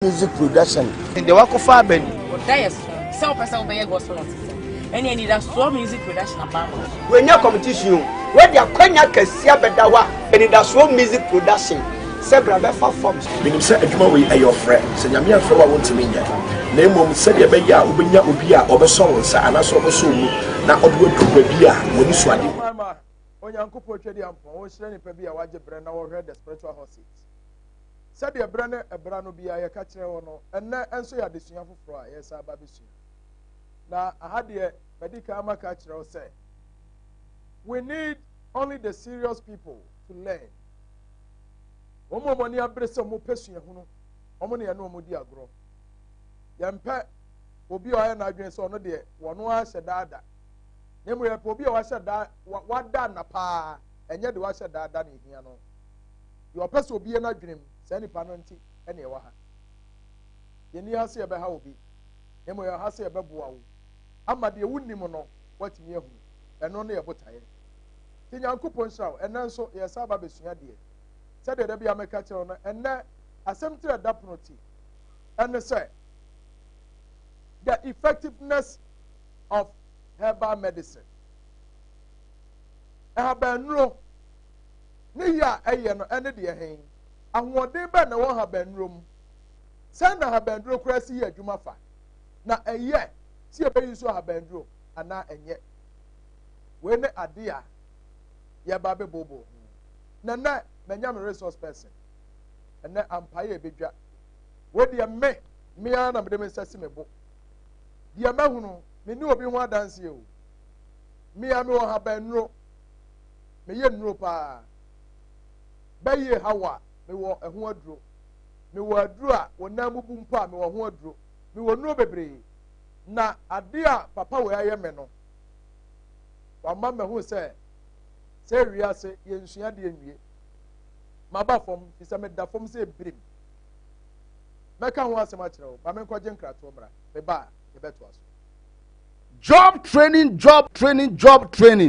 music production. In the work of Faben. Yes, some person will be a gospel artist. Any need a strong music production about When your competition, when you are Konya Kessia Bedawa, and it has one music production. Several forms. Meaning, say, a juma way, your friend, send your mere for one to me. Name mom said, a beya, Ubinya, Ubia, or the songs, and I saw the soul. Now, Obu Bia, when you swat. Mama, when you uncle portrait, or Shani Pebia, Waja Brenna, or heard the spiritual horses. Said your Brenner, a Brano be a catcher or no, and now answer your decision for fry, yes, I babish. Now, I had the medical catcher or say, we need only the serious people to learn. Omo money abrese mo pesu ye hunu omo ne no mo di agro yempe obi o ya na adwen so no de wono a hye daada nemu ye obi o wa hye da wada na pa enye de wa hye daada na ehia no ye opese obi ye na adwenem se nipa no nti ene ye wa ha ye ni ase ye be ha obi nemu ye ha se ye be boa wo ama de wunnim no watimi ehunu eno no ye botaye tinyankopon hraw enanso ye sa ba besua de said there be a catcher on and now assembly adapnoti and say the effectiveness of herbal medicine. Habanro Nia Ayano and the Hain and what they ban the one haban room. Send a habandro crazy at Jumafa. Now a year, see a baby so habandro and now and yet. When the idea, ya baby bobo. Nana. I'm a resource person. And then I'm paying a big job. Where the me and I'm the sesame book. The Amahuno, me knew be one dance you. Me and no have been no. Me yen no pa. Bay hawa, me walk a wardrobe. Me were draw, when Namu boom pa, me were wardrobe. Me were no baby. Na a dear papa where I am. No. But mamma who say we say, yen she had the Maba form is a meda form say brim. Meka ho asem a kire o, ba me nkwaje nkrato bra. Me ba, e beto aso. Job training.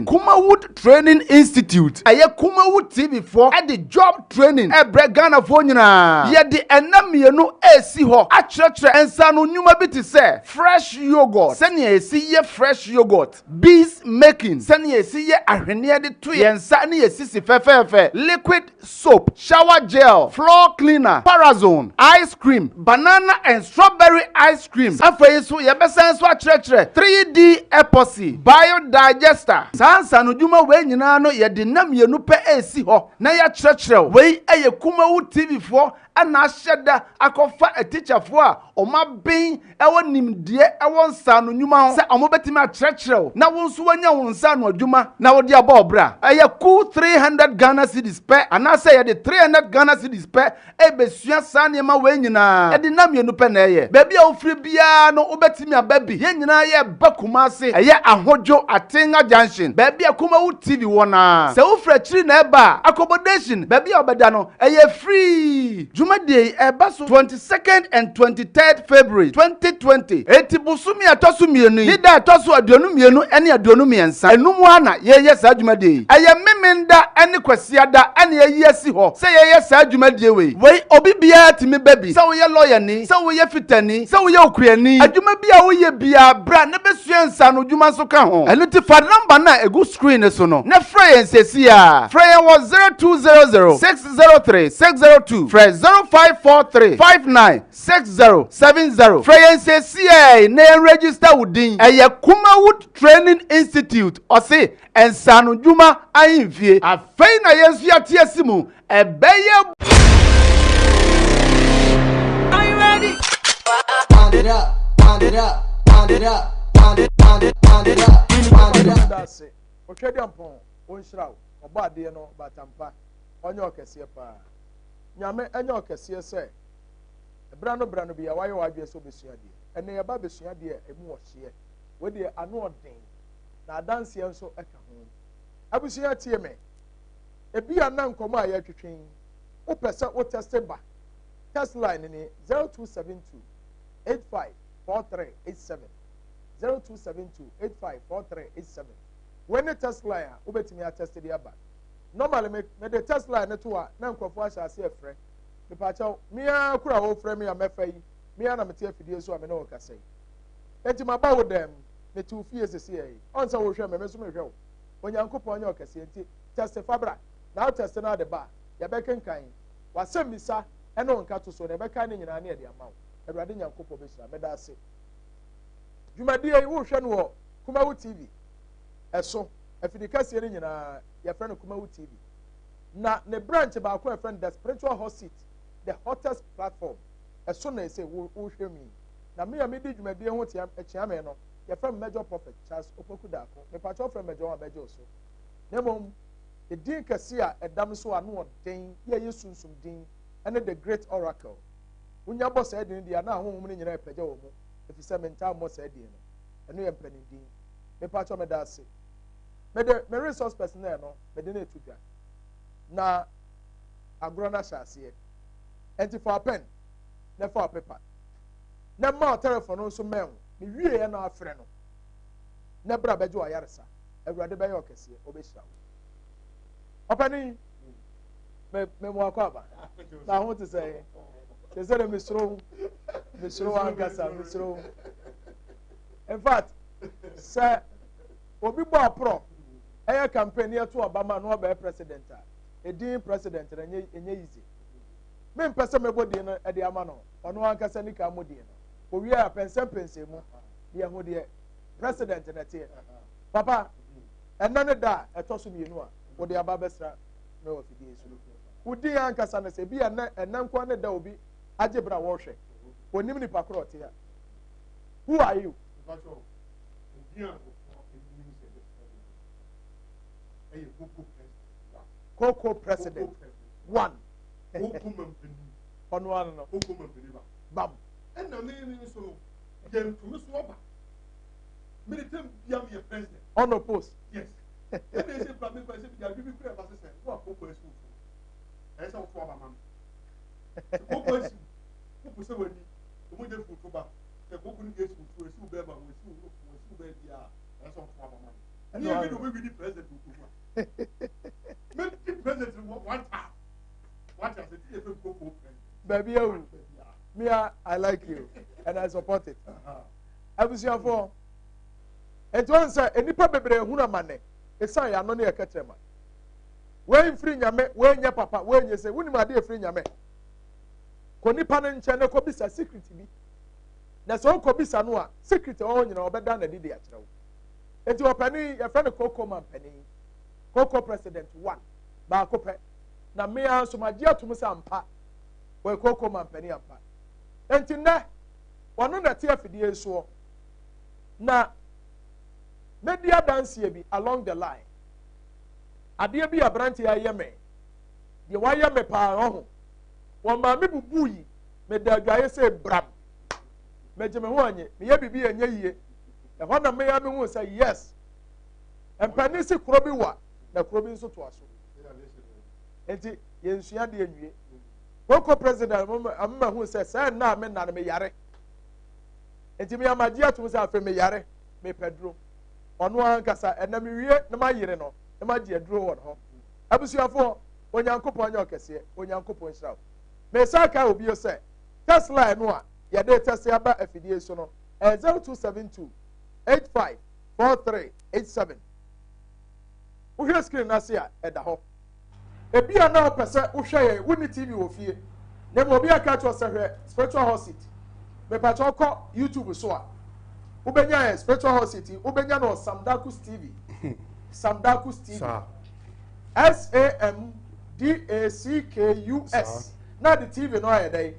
Kumawood Training Institute. Aye Kumawood TV for at the job training. Ebre Ghana for nyina. Ye the enamienu esi ho. Achetre ensa no nyuma bi te say fresh yogurt. Sene esi ye fresh yogurt. Bees making. Sene esi ye ahwene de to ye ensa ne esi si fefefe. Liquid soap, shower gel, floor cleaner, parazone, ice cream, banana and strawberry ice cream. Afei so ye besen so achetre 3D epoxy biodigester sansa no dwuma we nyina no ye de nam ye no pe esi ho na ya kyerɛkyerɛw we eye Kumawu TV fo ana ahyɛda akɔfa a teacher fo a ɔma ben ɛwɔ nimdie ɛwɔ nsa no nnwuma ho sɛ ɔmo betimi akyerɛkyerɛw na wo nso wanya wo nsa no adwuma na wo de aba obra ɛyɛ cool 300 Ghana cedis pɛ ana sɛ ye de 300 Ghana cedis pɛ ebesua sa nneɛma we nyina ɛde nam ye no pɛ na ɛyɛ baabi a ofiri bia no wobetimi aba bi ye nyina ye ba Kumase ɛyɛ ahodwo Atenga junction baabi a Kumawu TV wona sɛ wofra kiri na ɛba accommodation baabi a obɛda no ɛyɛ free Jumadi Ebasu 22nd and 23rd February 2020. Etibusumi atosu mienu. Nida atosu aduonu mienu eni aduonu miensa. Enumuana ye sa Jumadi. Aye memenda eni kwesiada eni ye si ho. Se ye sa Jumadi we. We obi bia timi baby. Se wo ye lawyer ni, se wo ye fitani, se wo ye okuani. Adwuma bia wo ye bia bra na besua nsa no dwuma so ka ho. Enu ti fa number na egu screen so no. Na frɛ yen sesi a. Frɛ yen was 0200 603 602. Frɛ 0543-596070. Freyense CA na register within a Kumawood Training Institute. Or say, and Sanu Juma Ainfie. A faina yesia tiasimu. A baya. Are you ready? Pound it up, pound it up, pound it up, pound it, pound it, pound it up, pound it up. That's it. Okay, Diampon, on shroud, or bad dear no, but tampa, on your cassia. Nyame enye okese se brano bia waye wadwe so besua de ene ye ba besua de emu ohye we de anu odin na dance enso eka ho abusua tie me ebia na nkomo a ye twetwen wo pese wo test ba test line ni 0272 854387 0272 854387 when the test line obetimi a test de aba normally me the test line to a na nkrofo ahia se efre me pacha me a kura wo frɛ me a mefa yi me a na mete afidie so a me na wo kasa yi enti ma ba wo dem me tu fie sese yi on sa wo hwɛ me so me hwɛ wo onyankopɔn nya okase enti testify bra na test na de ba ya bekenkan wasɛm bisa ɛna onka to so na bɛka ne nyina na de ama wo awurade nyankopɔn bɛhyira me da ase dwumadie yi wo hwɛ no wɔ Kumawu TV ɛso afidi kase ne nyina ya frɛ no Kumawu TV na ne branch ba ko friend the spiritual hot seat the hottest platform ɛso na ɛsɛ wo hwɛ mi na me ya me di dwumadie ho tia me no ya frɛ major prophet Charles Opoku Dako me pa frɛ major wa major so na mom the din kase a ɛdam so ano ɔden yɛ yesunsum din ɛne the great oracle unya bɔ sɛ din dia na ahohom ne nyina ɛpɛgya wɔ mu efi sɛ menta mmɔ sɛ din no ɛno yɛ mpanin din me pa me da ase me resource personnel no me de na etu dwa na agorɔ na hyɛ aseɛ enti for a pen na for a paper na ma telephone no nso mɛn me wie yɛ na afrɛ no na bra bɛgye wɔ ayaresa awurade bɛyɛ ɔkɛseɛ ɔbɛhyira wo ɔpɛni me mo akɔ aba na ho te sɛ de mesoro ankasa mesoro in fact sɛ obi bɔ aprɔ ɛyɛ campaign yɛ to Obama no ɔbɛyɛ president a edin president na enye easy me mpɛ sɛ mɛbɔ din no ɛde ama no ɔno ankasa ni ka mo din no owie a pɛnsɛmpɛnsɛ mu deɛ ho deɛ president na teɛ papa ɛna ne da ɛtɔ so mienu a wɔde aba bɛsra na wɔ fidie so wodi ankasa no sɛ bi ɛna nko ne da obi agye bra wɔhwɛ onim nipa korɔ te a who are you Kooko president one on one no bam and na me so yen to me so oba me the time bia me president on the post yes and they say problem because say bia bibi kura ba say wo Kooko esu fu e say wo fo aba mam Kooko esu Kooko say wani o mo je fu to ba e Kooko ni esu fu esu be ba wo esu be bia e say wo fo aba mam and you be we be president to me the president one time what has it even Kooko baby you me I like you and I support it abusuafo enti won say enipa bebre ehunu amane esan ya no na yekatrema we mfiri nyame we nya papa we nye se woni ma de efiri nyame ko nipa no nche ne ko bisa secret bi na so ko bisa no a secret o nyina obeda na didi a kyerɛw enti opani ya friend Kooko man pani Kooko president 1 ba ko pe na me anso magye atum sa ampa we Kooko man pani ampa enti na wono na te afidie so na media dance bi along the line ade bi abranti aye me de waye me pa ho won ma me bubu yi me da adwaye se bram meje me ho anye me ye bibi anye yie e ho na me ya me hu say yes empani si kuro bi wa na kuro bi nso to aso enti ye nsua de anwie Kooko president amma hu say na me na me yare enti me amagie atum say afa me yare me pedro ono ankasa enam wie na ma yire no na ma gye aduro won ho abusuafo onyankopon anya okese onyankopon hiraw me saka obi yo say Tesla no a ye de Tesla aba afidie so no 0272 854387 uhwe screen na se a eda ho ebi a na opese uhwe ye woni TV wo fie na mo obi aka cho sehwe spiritual hot seat me pa cho ko YouTube so a ubenya spiritual hot seat ubenya no Samdakus TV Samdakus TV SAMDACKUS na the TV no ayedai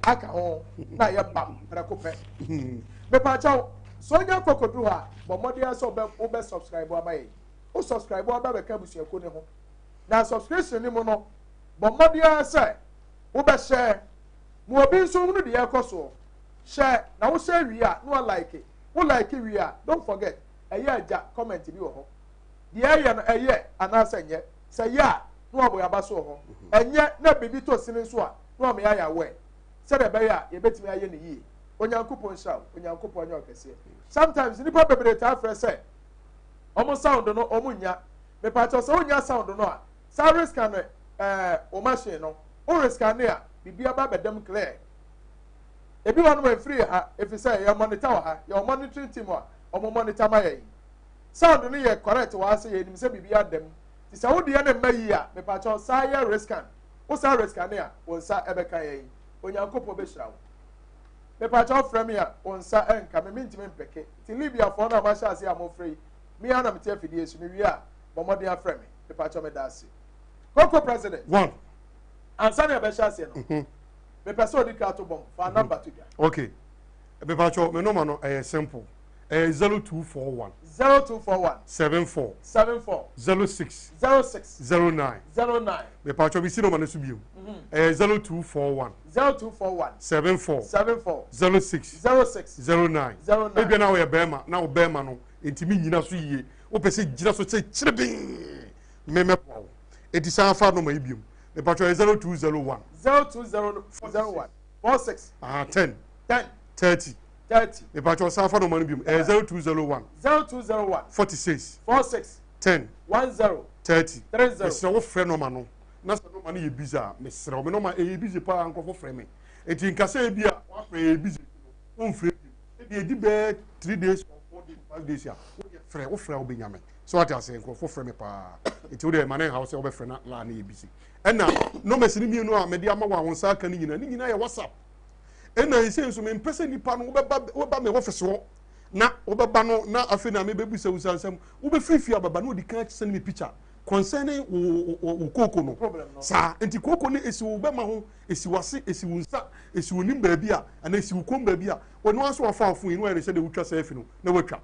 aka ho na ye bam prekope me pa cho so nya kokodu ha bo modern so be subscribe abaye o subscribe aba be ka busuako ne ho na subscription ni mo no bo modern say wo be share mo obi nso hunu de yakoso share na wo share wi a no like it wo like wi a don't forget eye aja comment bi wo ho de eye no eye anasa nye say ya no abo ya baso ho enye na bibi to sini so a no am ya we say de be ya ye betimi aye ne yi onyankopon shaw onyankopon nya okese sometimes nipa bebre ta afre say omo sound no omo nya me pa cho so nya sound no a sa risk an o machine no o risk an a bibi aba bedam clear ebi wonu ma free ha if you say you monitor ha your monitoring team o mo monitor ma yen sound no ye correct wa say ye nim say bibi adam ti say wo de na mayi a me pa cho say ya risk scan wo say risk scan ya won sa ebeka yen onyankopo be hira wo me pa cho frame ya won sa enka me ntimi mpeke ti libya for na ma sha say am free me ana me tie fidie su me wi a bomode aframe me pa cho me da ase Kooko president one ansana be sha ase no me person di ka to bom for number to dia okay me pa cho me no ma no simple 0241 0241 74 06 09 me pa cho bi si no ma no su bio 0241 74 06 09 e bia na wo ye bema na wo bema no entimi nyina so yie wo pese gira so che chirebe me po eti san fa no ma ibiom me pa cho 0201 46 10 30 me pa cho san fa no ma no biom 0201 46 10 30 so wo frɛ no ma no na so no ma no ye biza me srɛ me no ma ye biza pa ankofo frɛ me eti nkasa e bia wa frɛ ye biza wo frɛ e di be 3 days or 4 days 5 days ya wo frɛ wo benyame so what I say nkofo frɛ me pa eti wo de ma na house wo be frɛ na la na ye biza ɛna no me sini mienu a me de ama wa won sa aka ni nyina ye WhatsApp ɛna ese so me mpese nipa no wo ba me office wo na wo ba no na afi na me bebusa usansam wo be free ababa na odi kan send me picture concerning wo Kooko no sa enti Kooko ne esi wo be ma ho esi wase esi wo nsa esi wo nim ba bia ana esi wo kom ba bia wo no aso afa afo yi no ere se de wutwa safi no na wutwa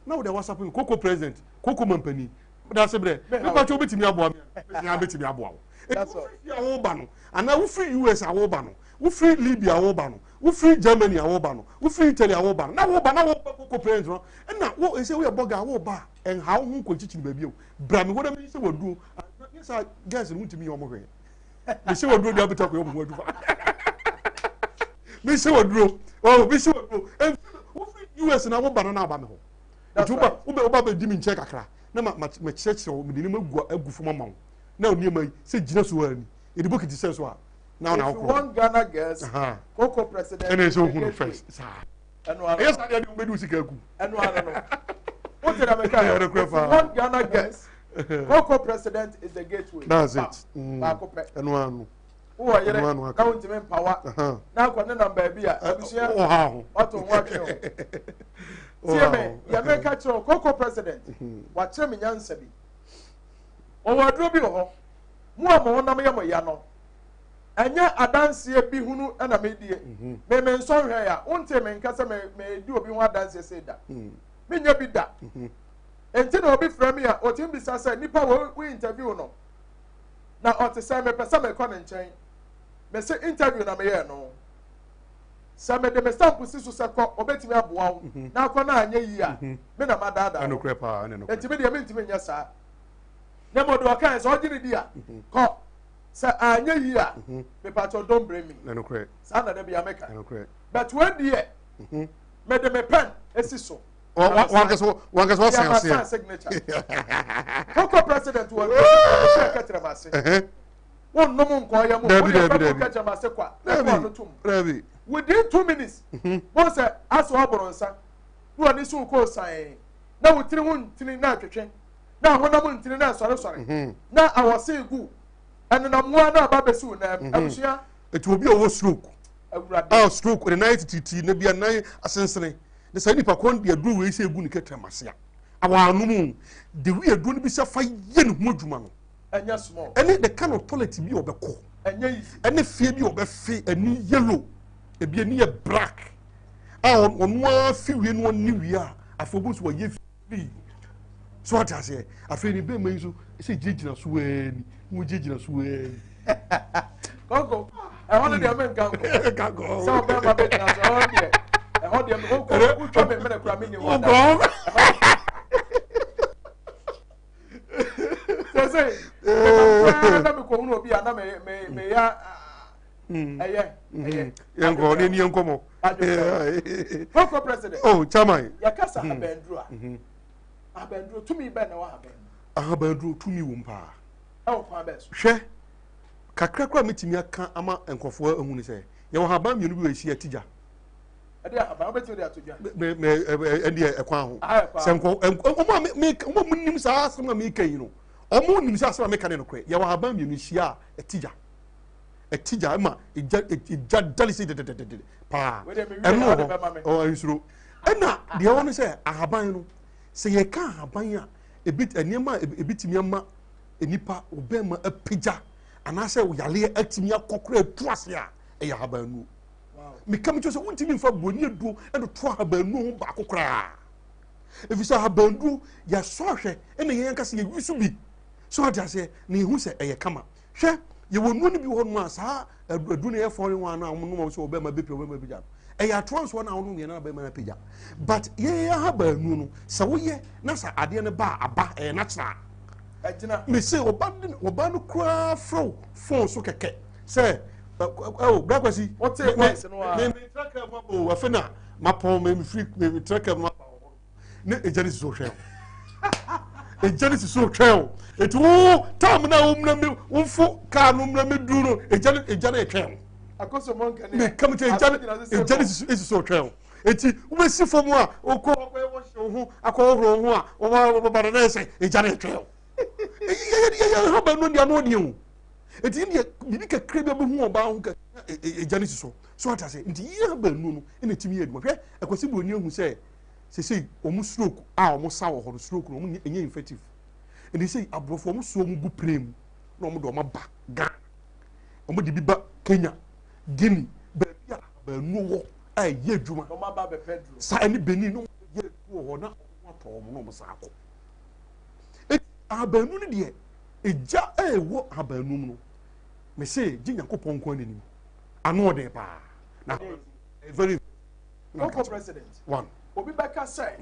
na wo de WhatsApp Kooko president Kooko mampani da se bre me pa cho betimi aboa me ya betimi aboa wo that's all ya wo ba no ana wo free US awo ba no wo free Libya awo ba no wo free Germany awo ba no wo free Italy awo ba na wo Kooko president no na wo ese wo ye boga awo ba en ha wo hu ko chichiri ba bi o bra me wo da me se wadu yesa guys no ntimi yo mo hwe me se wadu dia beta ko yo mo wadu fa me se wadu me se wadu wo free US na wo ba no na ba me ho tuba wo ba di mi nche kakra na ma chechire wo me di ni agufu mama wo na oni mai se gina so ani e di bokiti se so a now if you want Ghana girls Kooko president and so who first yes I dey do sika ku eno ano no what did I make if you want Ghana girls Kooko president is the gateway that's it eno ano wo yere na won time power na kwa ne number bia abusia oto ho atwe tie me ya make chiro Kooko president wa kire me nyansa bi o wadro bi ho mu amo na me yamo ya no anya adanse bi hunu na me die me nso hwe ya wonte me nkasa me di obi ho adanse se da me nya bi da enti na obi frɛ me a otim bi sasa nipa we interview no na otese me pesa me kɔ ne nkyɛn me se interview na me ye no sa me de me stamp si so se kɔ obetimi aboa wo na akɔ na anya yi a me na madada eno kre pa eno enti me de me ntimi nya sa na mo do kan so ogiri di a kɔ sa anya yi a me pato don bring me eno kre sa na de bia meka eno kre but when die me de me pen esi so one guess signature Kooko president wo share ketre mase won no mun ko ya mo wo ketre mase kwa no tum within 2 minutes won say aso aboronsa wo ani so ko san na wo tiri hun tiri na twetwe na honam ntiri na sore na awose gu eno na mo na ba besu na abusia it will be over stroke stroke the night titi na bia nan asensene the say nipa kon dia duru we say gu ni ketre mase a awanu mu the we adu ni bi se fa ye ne ho adwuma no enya small any the kind of toilet bi obekọ enya easy any fie bi obefe ani yellow e bi ani ye black onu afi we no ni wi a afobu so ye fi so what I say afi ni be mai so se jejina so ani wo jejina so ani Kooko I want to men kanko so be ma be na so on there e ho dem ko ko twa me me kura me ni wo say na me ko hu obi ana me ya yango ni yankomo Kooko president oh chairman ya kasa abendru tumi be na wa abendru tumi wo mpa e wo kwa be so hwe kakra kra metimi aka ama enkofo ehunu ni se ye wo haba mienu bi we hia tija ade haba betimi de atodwa me ende ekwan ho se enko omo nim sa asema me kan yi no omo nim sa asema me kan no kre ye wo haba mienu hia etija ma ija dalisi de pa eno o insuro ena de won se ahaban no se ye ka ahaban a ebit eniema ebitimi ama enipa obema apija anase yale atimi akokora atuase a eya habanu me kam cho se wontimi mfa boni edu endo to habanu ba akokora efisa habanu ya sohwe ene yen kase ye wisu bi so atiase na ehu se eye kama hwe ye wonu ni bi ho no asa adu na ye fori wan na no mo so obema bepi obema bija eya transfer na wono na obema na pija but ye habanu no se wo ye na sa ade ne ba aba natural me say oba no kra fro phone so keke say Brakwasi what say voice no me track am bo afena mapon me free me track am ne ejani so hwe ejani so hwe etu tam na umna me umfo ka no umna me duro ejani hwe akoso monka ne me come to ejani so hwe eti ubesi fomu a okọ wo ho akọ ho a wo ba na say ejani hwe ya haba no dia no odiu eti ndia bibi kakra be hu oba hu ka ejani so atase nti ya haba no ene timi ye hwe akwasi bo ni hu se omu stroke a omu sa wo ho stroke no omu enye infective ene sei abrofo omu so omu gu prem na omu do omu ba ga omu di biba Kenya Guinea ba bia ba nu wo a ye adwuma omu ba be Pedro sa ene Benin no ye wo ho na omu omu no omu sa akọ abanu ni de eja ewo abanu no me say ji Yakobon ko anim ano de pa na very local president one obi beka say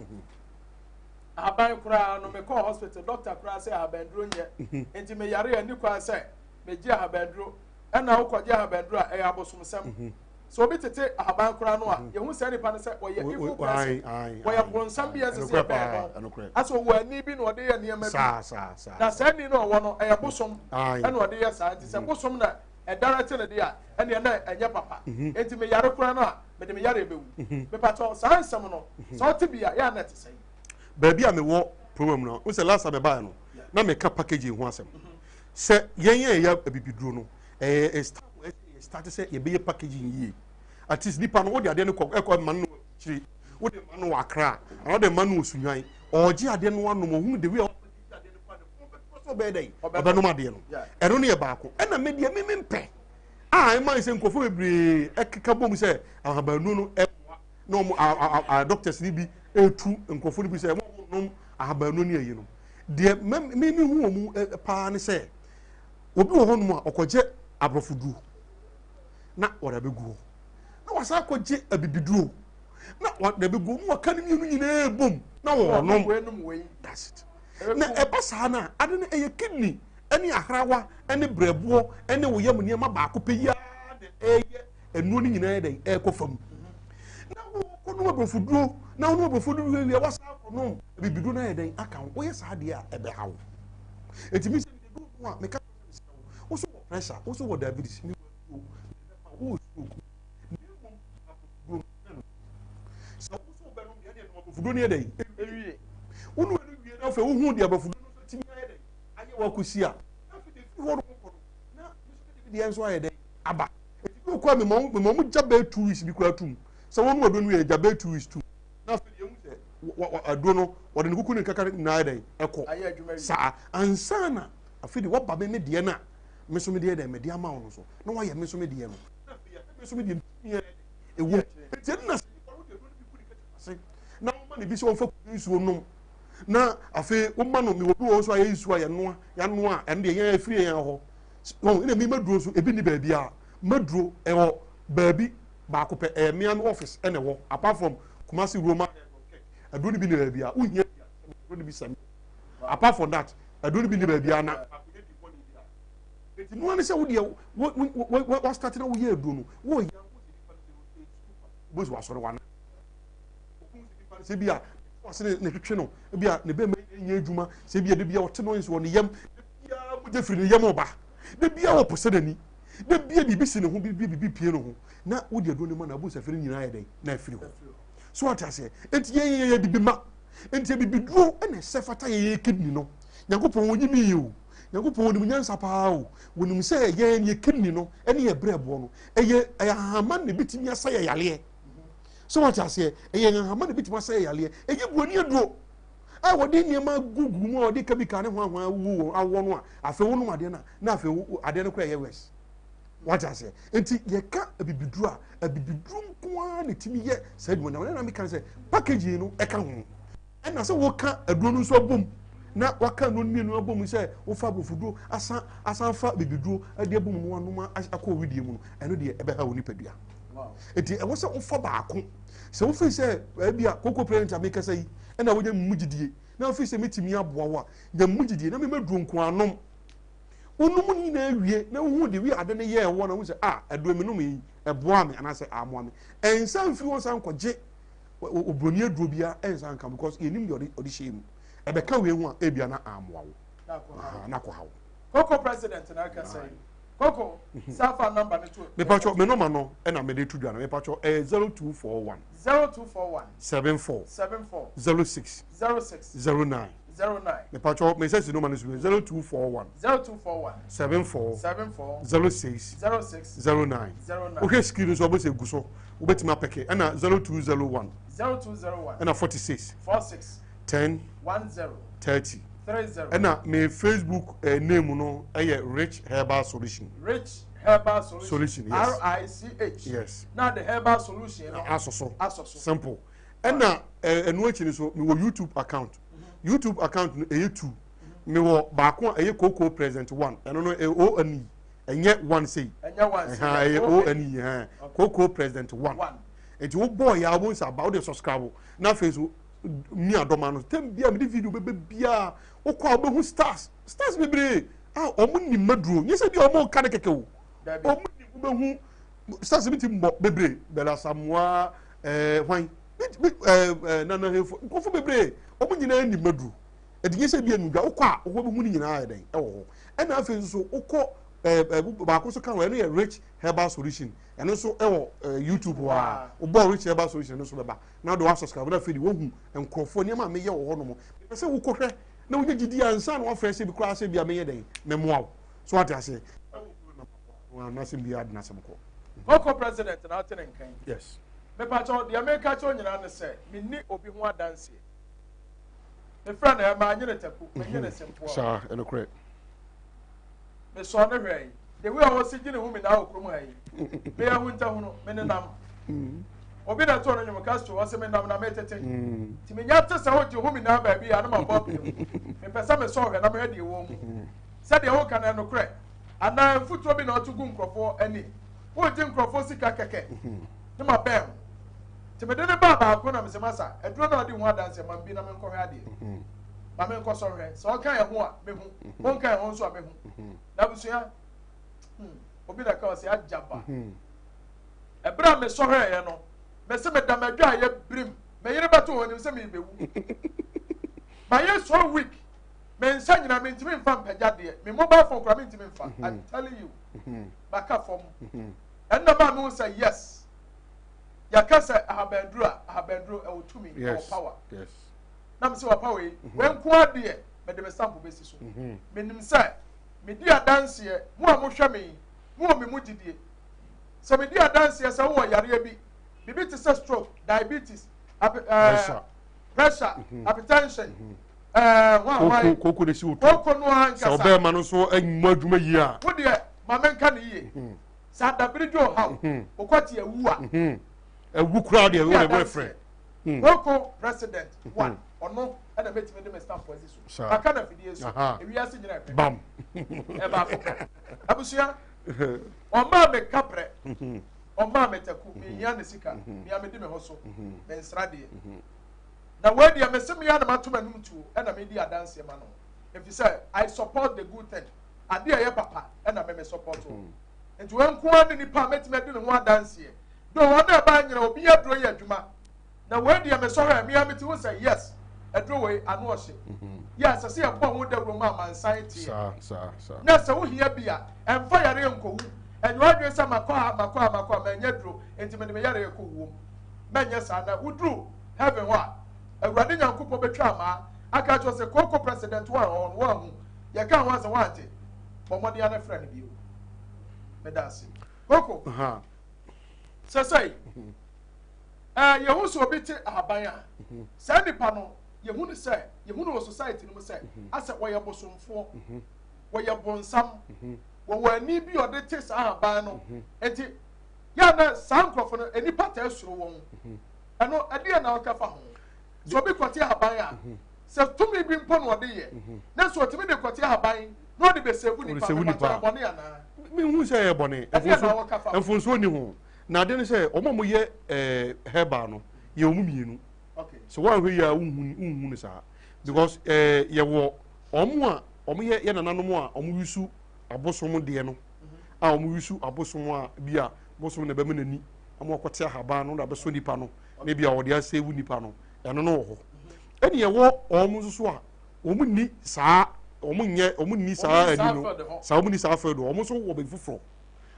aban kura no me call hospital doctor kura say abandro nye enti me yare ani kwa say me ji abandro na wo kwaje abandro a e abosomsam so obi tete aban kura no a ye hu say nipa ne say oye evil person oye bronsam bia say say be no aso wo ani bi no ode ye niam bi na say ni no wo no e bosom na ode ye sa enti say bosom na e direct ne dia ene na enye papa enti me yare kura no a me de me yare bewu me pato sa ansam no so te bia ya na te say baby a me wo program no we say last time buy no na me ka package ho asem say yen ya abibiduro no start say ye be packaging yi at least nipa no wo de ade no ko man no chiri wo de man no akra and wo de man no sunwan oje ade no ano mo hu de we ade no pa de so be dey oba no ma de no eno ne ye baako ena me de me mpe ah e man say nkofo bebre ekeka bom say ahabanu no no mo doctors ni bi etu nkofo ni bi say mo no ahabanu ne yi no de me hu mu pa ne say obi wo hono a okoje abrofuduro na wada beguo na wasa koje abibiduro na wada beguo mu aka ne mienu nyina ebom na wo nom that's it na ebasa na ade na eye kidney ene ahrawa ene brebo ene wo yam niam baako peya de eye enu ni nyina de ekofam na wo kono abrofuduro na wo abrofuduro wi wasa kono abibiduro na eden aka wo ye sa de a ebe hawo etimi se de do a meka also pressure also what diabetes so also be no de no fudo ne dey ewie unu enu wie na fe wo hu de abafudo no timi na dey anye wa kusi a na fe de fi ho no ko na so de enso aye dey aba eti ko me mo jabe 2 weeks bi kwa tum so wonu ado no ye jabe 2 weeks tu na fe de hu se ado no wo de kuku ne kaka na dey eko sa ansana afidi wo ba me de na meso me de dey me de ama wo so na wo ye meso me de no meso me de ewo eti na na wo ma ne bi se wo fa nsuo nom na afi wo ma no me wo wo so aye nsuo ya noa ene de yan afiri yan ho no ina mi maduro so ebi ni ba bia maduro e ho baabi ba ko pe me an office ene wo apart from Kumasi Roma aduro ni bi ni ba bia wo hia aduro ni bi sam apart from that aduro ni bi ni ba bia na eti no ane se wo de wo start na wo ye aduro no wo ya bozu asoro wana se bia wasene ne twetwe no bia ne be nya adwuma se bia de bia wote no nso ne yam bia mo je firi ne yam oba de bia wo posedani de bia bibi si ne ho bibi pie no ho na wo de adoni ma na abu safiri nyina ayɛ dɛn na afiri ho so what I say enti ye bibi ma enti bibi duro na se fata ye kidney no Nyankopɔn wonyi mi yo Nyankopɔn wonim nyansa paa o wonim sɛ ye kidney no ene ye brɛbo no eye ahama na bitimi asa ye yale so what I say eye ahama na bitimi asa ye yale eye buani aduro a wodi niema gugu mu odi kabika ne ho wu awo no afa wo no ade na afa ade no kra ye wes what I say enti ye ka abibiduru a abibiduru nko na timi ye said mo na me kan say package no e ka ho e na say wo ka aduro no so abom na waka no ni no abom say wo fa bofudu asan fa bibiduru ade abom no anoma akọ widie mu no eno de e be ha woni padua wow enti e wo say wo fa baako se wo fi say bia Kooko parent ameka say e na wo nya mugidie na wo fi say metimi aboa wa nya mugidie na me maduro nko anom onum ni na awie na wo de wi ade ne ye wo na wo say aduro me no me eboa me ana say amoa me ensan fi won san koje obroni aduro bia ensan kan because enim de odi shame e be ka we hu a ebia na amoa wo na ko hawo Kooko president na aka say Kooko safa number ne to me pacho me no ma no e na me de tudua na me pacho 0241 74 06 09 me pacho me say no man is 0241 74 06 09 okay screen so obese guso obetima peke e na 0201 e na 46 10 30 e na me Facebook name no Rich Herbal Solution Rich Herbal Solution yes. RICH yes now the Herbal Solution asoso simple e na enu echi so me wo YouTube account YouTube account no eye2 me wo baako eye Kooko present 1 eno no o ani enye 1 say eye o ani Kooko present 1 enti wo boy ya won sa ba wo de subscribe na Facebook mi adoma no tem bia me di video bebe bia wo kwa be hu stars bebre omo ni maduro nye se bia omo ka de keke wo omo ni be hu stars bi ti mbo bebre bela samwa hwan nana hefo nkofo bebre omo nyina ni maduro edinye se bia nudwa wo kwa wo be hu ni nyina ayeden e wo e na afi so wo ba ko so kan we no ye Rich Herbal Solution eno so e wo YouTube wa wo bo Rich Herbal Solution no so beba na do wa subscribe na fe di wo hu enkrofo ni ma me ye wo ho no mo pe se wo kohwe na wo gidi ansa na wo fresh bi kra se bia me ye den me moa so what I say na se bia na se mko Kooko president na tene nkan yes me pa cho the America cho nyina ne se me ni obi ho adanse me fra na ma nyene tapu me nyene sempo sir eno correct me so na hwai the way I was sitting in women now krom hai me ya hunta hono me ne nam obi na to no nyum cast was me nam na metete ti me nya tesa ho je women na ba bia na ma pop me pesa me so hwe na me hwede wo mu said the whole can no kre ana futuo bi na otugu nkrofo ani wo je nkrofo sika keke ne ma bem ti me de ne ba ko na me se masa eduro na odi ho adanse ma bi na me nkɔ hwe ade ma me nkɔ so hwe so kan ye ho a me hu won kan ho so a me hu na busua obi na ka o se ajaba ebra me so hwe ye no me se me damadwa ye brim me yire bato woni se me bewu ma ye so week me nsa nyina me ntimi mfa mpagya de me mobile phone kra me ntimi mfa I'm telling you baka form and na ma me say yes ya ka say ahabandru e wotumi e power yes na me say wa power yi wen ko ade me de me sample besi so me nim say me di adanse e mo a mo hwe me mo me mu gidie so me di adanse e say wo yare bi bibi ti say stroke diabetes pressure hypertension Kooko de si wo Kooko no ankasa so be ma no so anmu adwuma yi a wo de ma menka ne yie sa da birijo ha wo kwati awu a ewu crowd e wo be friend Kooko president 1 ono na betime de me stamp for this so aka na fidie so ewi ase nyina pe bam e ba ko abusia o ma me kapre o ma me taku me ya ne sika me amedi me hoso me nsrade na we dia me se me ya na mato manum tu e na me di adanse ma no if you say I support the good thing ade ye papa e na me support o enti wen ko ani ni pa metime de ne ho adanse do won na ba nyina obi aduro ye adwuma na we dia me so ha me ameti wo say yes aduro we anu o hye yes say a boy wo da room man society Sir. na se wo hia bia emfa yare nkowu enyo adwe se makọ menye duro enti me yare ekowu menye sa na udru heaven wa awurade nyankopɔ betwa ama aka cho se Kooko president wa on hu ye ka ho ase wante bomode ana fra ne bio medasi Kooko say ye hu so obi te ahaban a say nipa no ye hu no society no say ase wo ye bosomfo wo ye bonsam wo wani bi ode te sa ahaban no enti ya na sankrofo no enipa ta asuro won eno ade na waka fa ho so obi kwate ahaban a se tumi bi mpo no ode ye na so tumi de kwate ahaban no de be sevu nipa bone ana me hu say ye bone enfonso ni ho na de ne say omo ye herbal no ye omu mienu okay so one way ya unhu ne sa because ye wo omo ye nananom a omo yusu abosom de no a omo yusu abosom a bia bosom na be menani omo kwate ahaban no da be so nipa no na bia wo de asevu nipa no eno no ho eni ye wo omo so a omo ni saa omo ni saa ani no saa omo ni saa fa do omo so wo be fufuro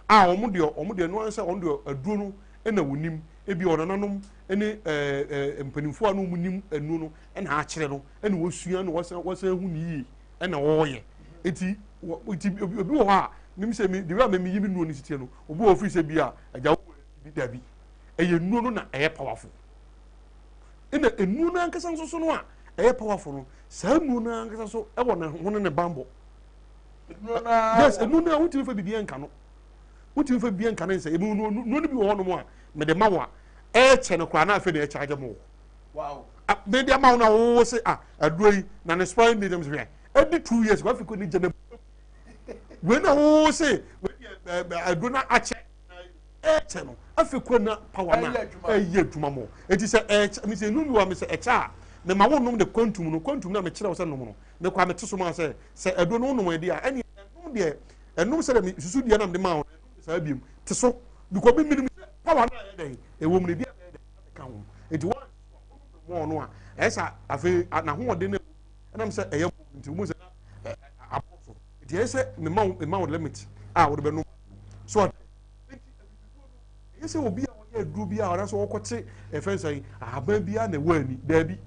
a omo de no ansa on de aduro no na wonim ebi onananom ene mpanimfo anu munim anu no na akire no na wosua no wasa hu ni yi na wo ye eti obi wo ha mim se mi de wa me yimi nuo ni sitie no obi wo free se bi a agya wo bi dabi eye nuo no na eye powerful ina enu na ankasa nso so no a eye powerful no saa nuo na ankasa so e wo na hono ne bambo yes enu na wotimi fa bibi enka no wotimi fa bibi enka no nse emu nuo ni bi wo hono mo a me de mawa che no kwa na afa de charge mo wow me de mawo na wo se adoi na ne spoil me dem se every 2 years wa fi ko ni jana when na wo se adona ache che no afi ko na power na adwuma mo enti se me se nu mi wa me se echa me ma wo nom de quantum na me kire wo se nom no me kwa me teso ma se adono nom de a eni nom de enum se de me susu de na me ma wo sa biem teso because me minimum power na e dey e wo mu de bia ka ho enti wo no a esa afi na ho de na na me se eye enti mu se apostle enti ese me ma wo limit wo de be no so ese obi a wo ye duru bia ora so wo kote e fensa aban bia na wani da bi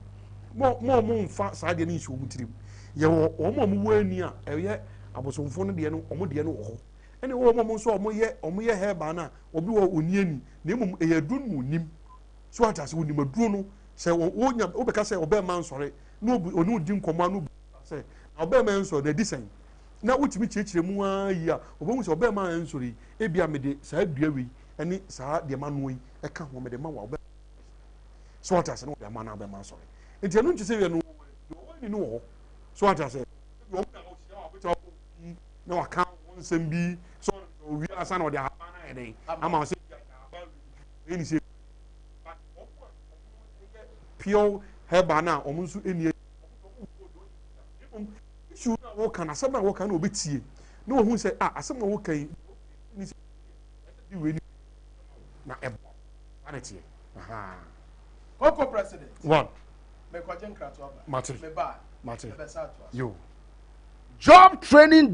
mo mfa saa de ni nsi wo mutirim ye wo mo wani a eye abosomfo no de no omo de no ho ene wo mo so omo ye heba na obi wo oniani na emum eye dun mu nim so atase wonim aduro no se wo nya wo beka se obe man sore no onu di nkomo no se na obe man sore na disen na wotimi chiechire mu ayi a obo mu se obe man sore e bia me de saa duawe ene saa de manu yi e ka ho me de ma wa obe so atase no de ma na obe man sore enti enu nchise we no wo ni no ho so atase wo na o sia wa beto na wa ka nsem bi so wi asa na o de aba na ede ama o se aba eni se pure herbal na o nso eni issue na wo kan asem na wo kan na obetie na wo hu se asem na wo kan ni se di we ni na ebo vanity Kooko president one me kwaje nkrato aba Martin. me ba Martin. me sa to yo Job training.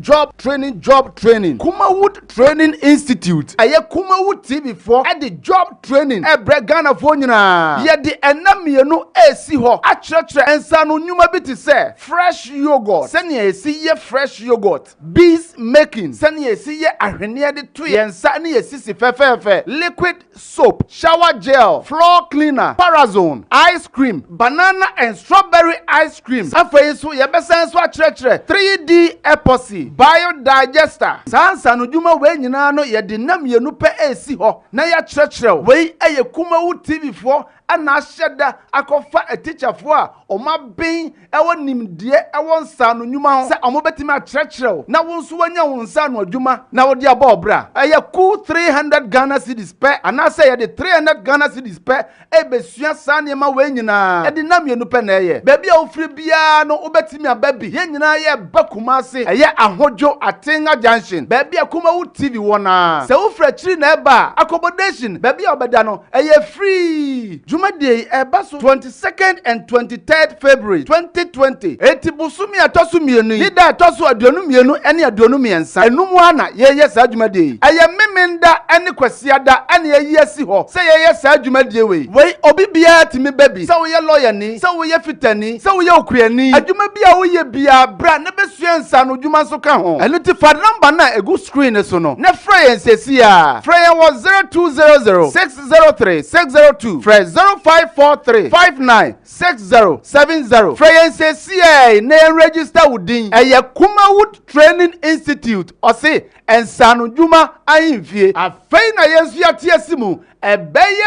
Kumawood Training Institute. Aye Kumawood TV for at the job training. Ebre Ghana for nyina. Ye the enamienu esi ho. Achetre ensano nyuma biti se. Fresh yogurt. Seni esi ye fresh yogurt. Bees making. Seni esi ye ahwene de to ye nsa ne ye sisi fefefe. Liquid soap, shower gel, floor cleaner, parazone, ice cream, banana and strawberry ice cream. Afei so ye besenso achetre 3D epoxy biodigester sansa no dwuma we nyina no ye de nam ye nu pe esi ho na ya kyerɛkyerɛw we eye Kumawood TV fo ana ahyɛda akɔfa a teacher fo a ɔma ben ɛwɔ nimdie ɛwɔ nsa no nnwuma ho sɛ ɔmo betimi akyerɛkyerɛw na wo nso wanya wo nsa no adwuma na wo de aba obra ɛyɛ cool 300 Ghana cedis pɛ ana sɛ ye de 300 Ghana cedis pɛ ebesua sa ne ma we nyina e de nam ye nu pɛ na ɛyɛ baabi a wo firi bia no wo betimi aba bi ye nyina ye ba Kumasi eye Ahojo Atenga Junction baby Akumawu TV wona se wo fra chiri na eba accommodation baby obeda no eye free Jumadi eba so 22nd and 23rd February 2020 eti busumi atosu mienu hida atosu aduonu mienu ene aduonu miensa enum ana ye sa Jumadi eye memenda ene kwasiada ene ye asi ho se ye sa Jumadi we obi bia timi baby se wo ye lawyer ni se wo ye fitani se wo ye okuani adwuma bia wo ye bia bra na besua nsa no dwuma so ka ho eno ti fa number na egu screen so no na frey ensesi a frey was 0200 603 602 frey 0543 596070 frey ensesi a na register wudin eye Kumawood Training Institute ose ensa no dwuma ahimfie afei na yensu ya tiasimu ebeye.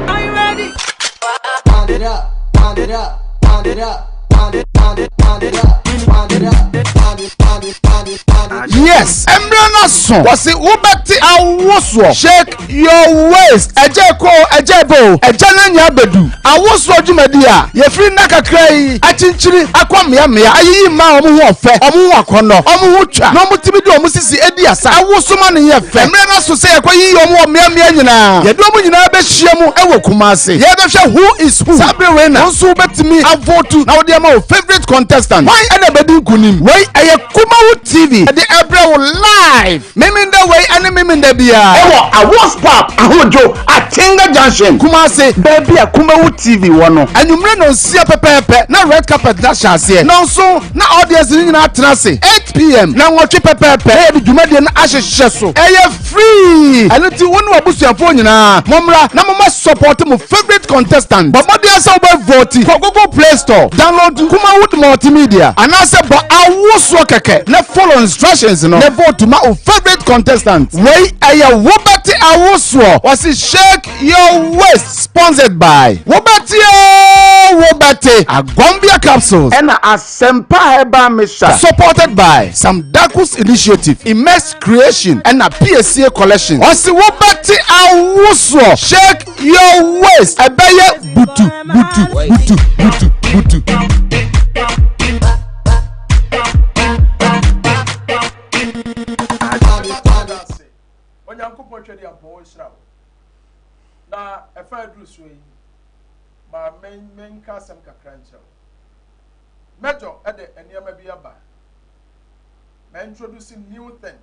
Are you ready? Pound it up, pound it up, pound it up, pound it, pound it, pound it up, pound it up, pound it, pound it, pound it, pound it. Yes, Embrana son. Was it Ubati Awoswo? Shake your waist. Ejeko, ejebo, ejananya bedu. Awoswo jumedia. Ye free naka krei. Achinchiri akwamia mia. Ayi ma omu ofe. Omu wakono. Omu ucha. No mutimidu omu sisi edi asa. Awoswo mani ye fe. Embrana so se kwa yi omu mia mia nyina. Ye do omu nyina be shiemu ewo Kumasi. Ye be sha who is who. Sabre wena. Onsu betimi avotu. Na odi ama favorite contestant. Why ene bedi kunim? Why aye Kumawood TV. The Ebra will live. Memenda way and memenda bia. Ewo Awos Pap Ahojo Atenga Junction. Kumasi baby a Kumawood TV wano. Anumre no sia pepepe na red carpet na chance. Na so na audience ni na trase 8 p.m. na nwotwe pepepe. E bi dwumade na ahyehyɛ so. Eye free. Anu ti wonu abusuafo nyina. Momra na mama support mo favorite contestant. Bobode asa oba vote. Kooko Play Store. Download Kumawood Multimedia. Anase ba awoswo keke. Na follow instructions no. Na vote to my favorite contestant. Wey aya Wobati Awoswo. Was it Shake Your Waist? Sponsored by Wobati Agombia Capsules. And Asempa Herbal Mixture. Supported by Sam Dakus Initiative, Immense Creation, and a PSA Collection. Was it Wobati Awoswo? Shake Your Waist. Ebeye butu. Onyankopon twedi ampo Israel na efa adruso yi ma men ka sem kakra nkyerɛ mejo ede eniama bi aba ma introduce new thing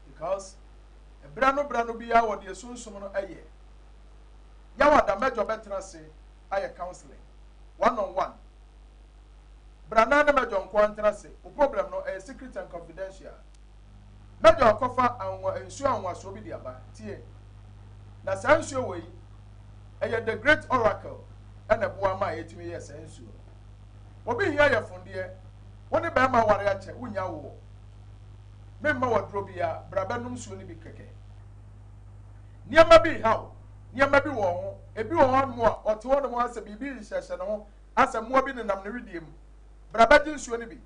because brano bi ya wo de sunsum no aye yawa da mejo betra se aye counseling one on one brana na mejo nko antra se o problem no a secret and confidential. Mejo akofa anwa ensu anwa so bi diaba tie na sansu we eye the great oracle and eboa ma yetimi ye sansu obi hia ye funde woni ba ma ware ache unya wo memma wadro bia brabanum suo ni bi keke niama bi hawo niama bi wo ho ebi wo ho mo a ote wo no mo asa bibi hyehye no ho asa mo bi ne nam ne widiem brabagin suo ni bi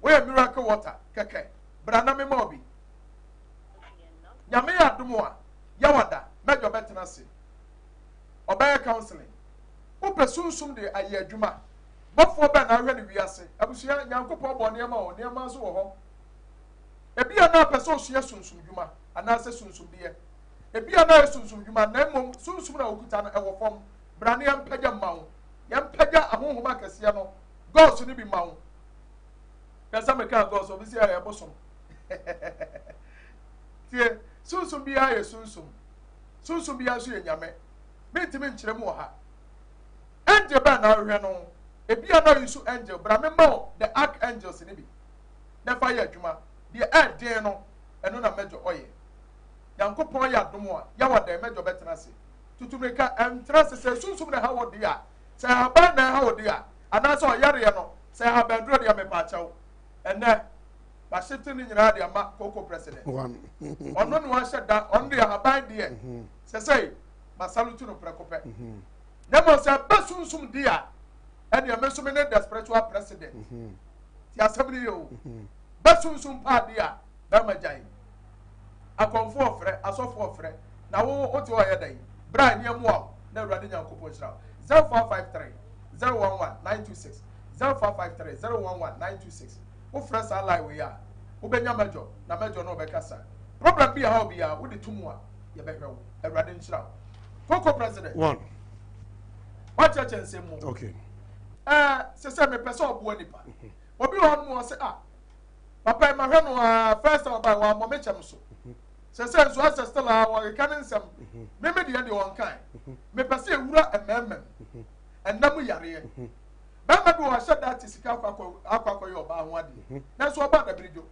we miracle water keke brana me ma obi nyame ya domo a yawada mejo betena se obey counseling upe sunsum de aye adwuma bofo be na hwe ne wiase abusua nyankopɔ bɔ ne ma o ne ma so wo ho ebi ana person so sunsum dwuma ana se sunsum de ebi ana sunsum dwuma na mom sunsum na okuta no ewo fom brane ya mpagya mawo ya mpagya ahohoma kase no god so ne bi mawo kasa me ka god so bi se ya bosom tie sunsum bi ya sunsum bi ya so nyame mentimi nkyerɛ mu ha angel ba na hwɛ no ebi ana yusu angel bra me ma the archangels ni bi na fa ya adwuma de den no eno na mejo oye yankopon ya domo a ya wada mejo betena se tutumeka entra se sunsum na ha wodi a se ha ba na ha wodi a ana so yare ye no se ha ba ndro de me pa chawo ene ba shifting ni nyina de ama Kooko president ono no wa sheda on de ha ba de se sei ba salutu no prekope na mo se ba sunsum de a ene ya meso me ne the spiritual president ti asabri yo ba sunsum pa de a ba majai akonfo ofre asofo ofre na wo oti o ye dan bra ni amu a na urade nyankopon hira 0453 011-926 0553 011-926 wo fresh ally we ya wo benya major na major no be kasa problem bi ha obi ya wo de tumu a ye be hwe wo Awurade nhyira Kooko president one what church and say mo okay se me pese obo nipa obi ho no say papa ma hwe no first time by wa mo me chem so se so asa still wa ka nsem me me de won kan me pese ewura ememem enam yare bama bi wa shada ti sika akwa yo ba ho ade na so ba da birijo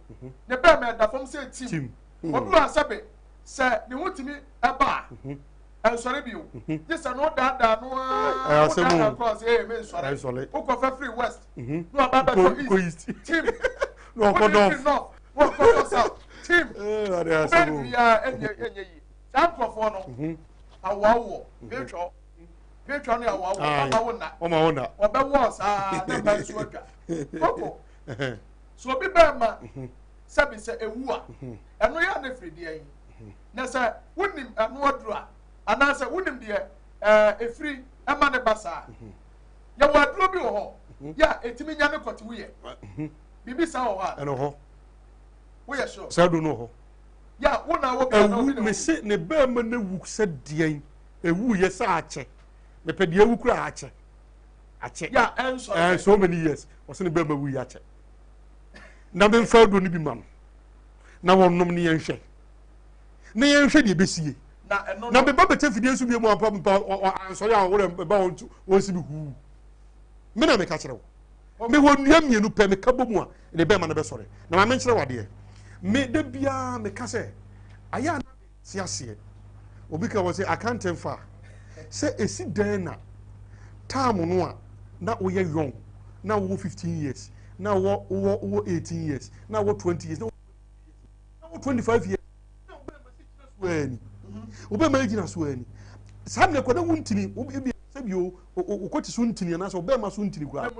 ne be me da fom say team obi wa sabe se ne hotimi eba ensore bi o yes no da no cross me ensore o ko fa free west no aba for east team no ko do no ko south team ya enye yi sam crofo no awawo Petro no awawo oma wona obe was na ba so atwa Kooko so bi ba ma sabi se ewu a eno ya na fridi ayi na se wonim eno aduru a ana se wonim de efri ema ne basa ya waduro bi wo ho ya etimi nya ne kwati wuye bibi sa wo ha eno ho wo ye sure sa do no ho ya wo na wo bi na ewu me se ne ba ma na wu se de ewu ye sa ache me pe de ewu kura ache ya and so many years was ne ba ma wu ya ache na be fa do ni bi ma na wonnom ne yenhwe ne yenhwe de besie na be ba bete fidie su bi mu ampa ansori a wo ba won si bi hu me na me ka kire wo me won nua mienu pe me ka bomu a ne be ma na be sore na ma me kire wade me de bia me ka se aya na siase obi ka wo se I can't tell far se esi dan na time no a na wo ye young na wo 15 years na wo 18 years na wo 20 years na wo 25 years na wo be ma sikira suani obe ma gina suani sam ne kwada wuntini obi sabio okoti suntini na so obe ma suntini kwa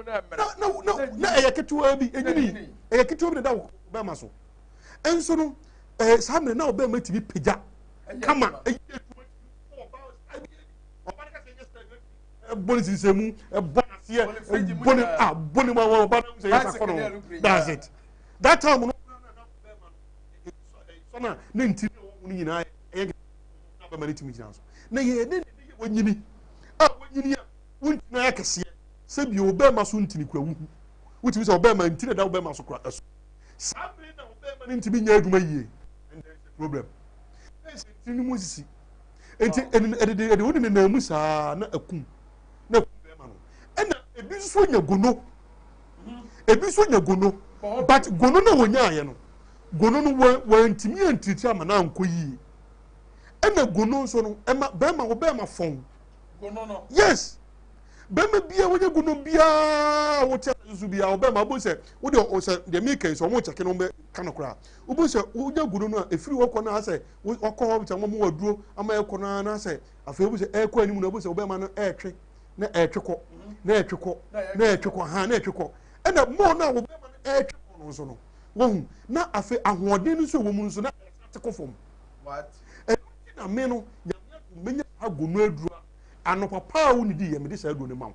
na eyeketuwa bi enyini eyeketuwa bi da obe ma so enso no sam ne na obe ma tibi peja kama bonisi semu bonasie boni ma wo ba say yes akono that's it that time no so na ntini wo nyina ba mari timi janso na ye ne wonyini wonyini a wontina ya kese se bi obe ma so ntini kwa wuhu wutimi se obe ma ntini da obe ma so kwa sabre na obe ma ntimi nya aduma yie and there is a problem ntini mu sisi enti woni na mu saa na akum be ma no ena ebi so nya gono but gono na wonya aye no gono no wa ntimi antiti ama na anko yie ena gono so no ema be ma fon gono no yes be ma bia wonya gono bia wo te su bia wo be ma bo se wo de o se de make so mo cheke no be kanokra wo bo se wonya gono no efiri wo kona ase wo ko ho cha mo waduro ama e kona na ase afa bo se e ko animu na bo se wo be ma no etwe na etweko na etweko na etweko ha na etweko ena mo na wo be ma no etweko no so no wo na afa ahoden no so wo mu so na tekofom what na me no menya agono adura ano papa wo ni di ye me de sa aduro ne mam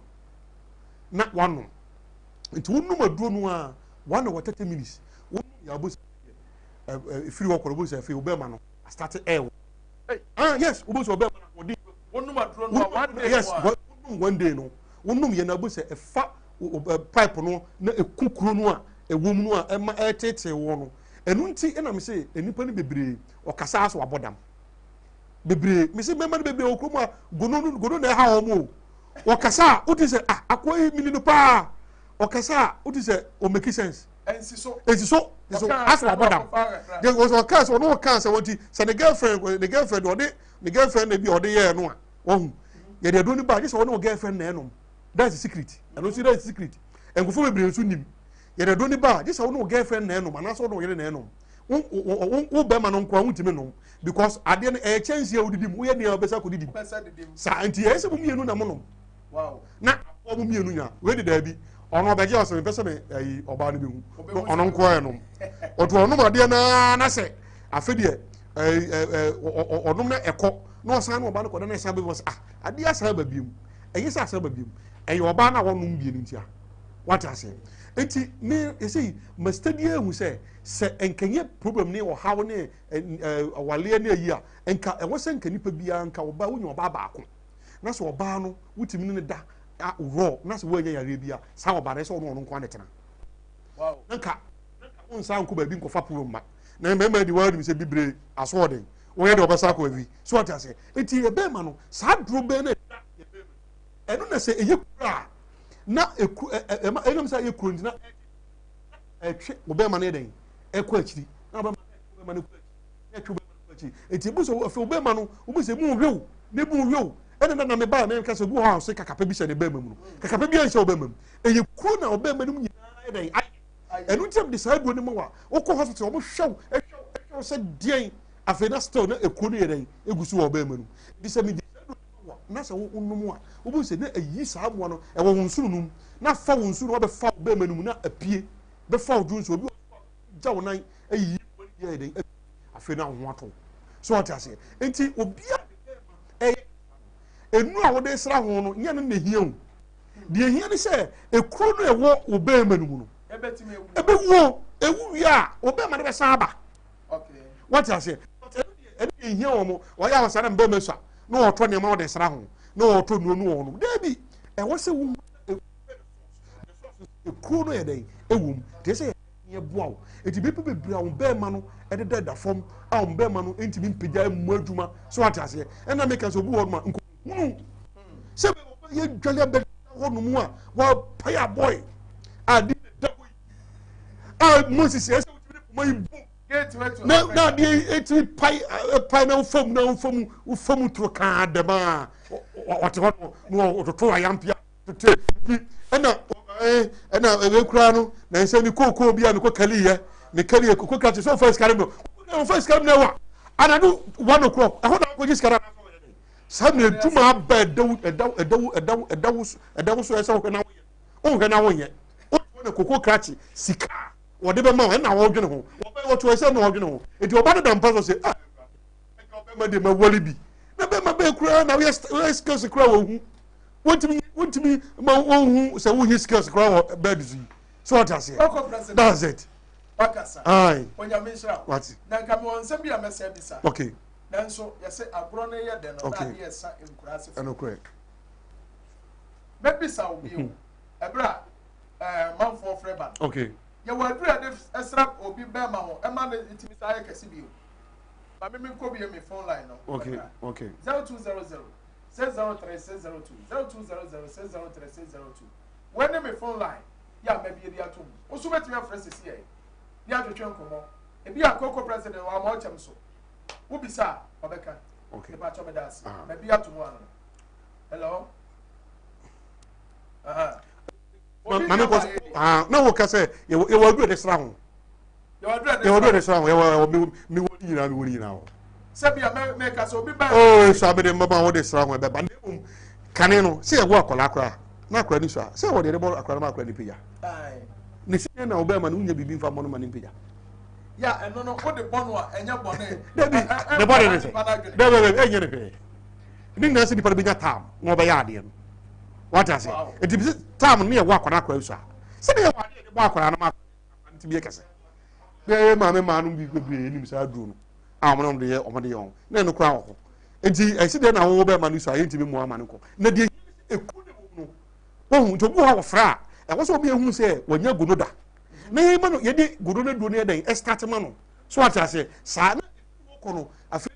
na wano nti wonum aduro no a wano wa 30 minutes wonum ya bo ifiri wo koro bo sa fe obema no start air yes wo bo so obema no di wonum aduro no one day yes one day no wonum ye na bo sa efa pipe no na ekukuro no a ewom no a ema etete wo no enu nti ena me se enipa ni bebre okasa aso abodam bebre me se mema bebre okromu a gono na ha omo okasa oti se akoyi mini no pa okasa oti se o make sense ensiso aso abodam there was a case no case wonti se the girlfriend na bi ode ye no a ohun ye de do ni ba je se won girlfriend na enom that's the secret and also that's the secret engufo bebre nsu nim ye de do ni ba je se won girlfriend na enom ana so no ye na enom wo be ma no nkwa wutimi no because ade no chance ya udidim wo ye ne obesa ko didim sa anti ese bu mienu na mono wow na wo mienu nya we de da bi ono beje o se pese me ayi oba no be hu ono nkwa ye no oto ono ma de na se afedie onom na eko na osan no oba no ko na esa be was ade asa ba biem eyi sa asa ba biem ɛyɛ ɔbaa na wɔnom bie no ntia what I say enti me say ma study ehu sɛ enkenye problem ne ɔhaw ne awale ne ayi a enka ɛwɔ sɛ nka nipa bia nka ɔbaa wonya ɔbaa baako na sɛ ɔbaa no wotimi ne da raw na sɛ woanya yare bia sa ɔbaa ne sɛ ɔno ɔno nko anetena wow nka unsa nko ba bi nkofa problem ma na mema di wadi sɛ bibre asɔden wɔyɛ de ɔbɛsa akɔ avi so what I say enti ebe ma no saa duro be na ɛno na sɛ eye kura na ɛnum sɛ yɛ kuro ntina ɛtwe ɔbɛma no yɛdɛn ɛkɔ akyiri na ɔbɛma no kɔ akyiri ɛtwe ɔbɛma no kɔ akyiri eti ebu sɛ afɛ ɔbɛma no obu sɛ mu hwew ne bu hwew ɛna na me ba na ka sɛ gu hɔ sɛ kakapa bi hyɛ ne bɛma mu no kakapa bi anhyɛ ɔbɛma mu ɛyɛ kuro na ɔbɛma no mu nyinaa yɛdɛn ɛno ntam de saa duro ne mu wa wokɔ hospital ɔmo hwɛw sɛ deɛn afei na still na ekuro no yɛdɛn egu so wɔ ɔbɛma no di sɛ me na sɛ wonum a wobu sɛ na ayi saa aboa no ɛwɔ wo nsuru num na fa wo nsuru no bɛfa wo bɛma no mu na apie bɛfa wo duru nso obi gya wo nan ayi yɛ den afei na ho ato so ɔte ase enti obia ɛyɛ enu a wode sra ho no nyɛ no na hia wo de hia ne sɛ ekuro no ɛwɔ wo bɛma no mu no ɛbɛwu ewu wi a wo bɛma no bɛsan aba okay wɔte ase ɛne hia wo mo wɔyɛ awasa na mbɛma so no ɔtɔ nneɛma wɔde sra ho no ɔtɔ nuo no wɔn debi ɛwɔ sɛ wo ekuro no yɛ dɛn ewom te sɛ yɛ boa wo eti bi bebree a wɔn bɛɛma no ɛde da fam a wɔn bɛɛma no ntumi mpagya mu adwuma so ate aseɛ ɛna meka sɛ obi wɔ no ma nkunu sɛ yɛ dwale abɛ hɔ no mu a wɔpae abɔe a de da hɔ yi a moses ɛsɛ wotumi kuma yi bom na de eti pai na ufam tro ka dema what no ototo ayampia tete ena ekura no na nse ni Kooko bia ni ko kaliye ni kaliye ko kati so first carry no wa anadu 1 o'clock ehona ko jiskara na so na duma ba edawu so esa ho na wo ye o na Kooko krachi sika wode be ma wo na wo dwene ho wo to ese na wo dwene ho enti oba no dampa so se ah oba ma de ma wali bi na be ma be kura na we skills kura wo hu wontimi ma wo hu se wo hi skills kura wo bed zi so what I say that's it bakasa ai onya menshira what na nka me wonsam bia mesa bisa okay nanso yese agro no ye de no na ye sa enkura se no correct be bisa obi o ebra manfo freba okay ye wadura de esra obi be ma ho e ma na itimi sa ye kase bi o ba me ko bi me phone line no okay 0200 603 0200 when me phone line ya me bi dia to o so betimi afrese si ye ya twetwe nkomo e bi akoko president wa ma o chem so wo bisa obeka okay ba cho me das me bi atomo an hello mame ko na wo ka say ye wadura de sra ho ye wadura de sra ho ye mi woni nyina ho sebia me ka so bi ba oh so abede mbaba wo de sra ho be ba kane no se ye wo akola akora na akora ni so a se wo de bo akora ma akora ni pija ai ni se na wo be ma no nya bibi mfa mo no ma ni pija ya eno no wo de bono a enya bone de bone ne se de enye ne pe ni nga se di pa be nya tam wo be ya ade no what I say it is time ne ye wo akola akora so a se ne ye wo ade de bo akola na ma nti bi kase be ma me ma no bi ko bi enim sa duro no a mo no de ye o mo de ye on na no kura ho enti esi de na wo be ma no so a enti bi mo ama no ko na de eku ne no wo to bu ha wo fra e wo so obi ehun se wanya gono da na ye ma no ye de gono na do ne den e start ma no so what I say sa na ko no afi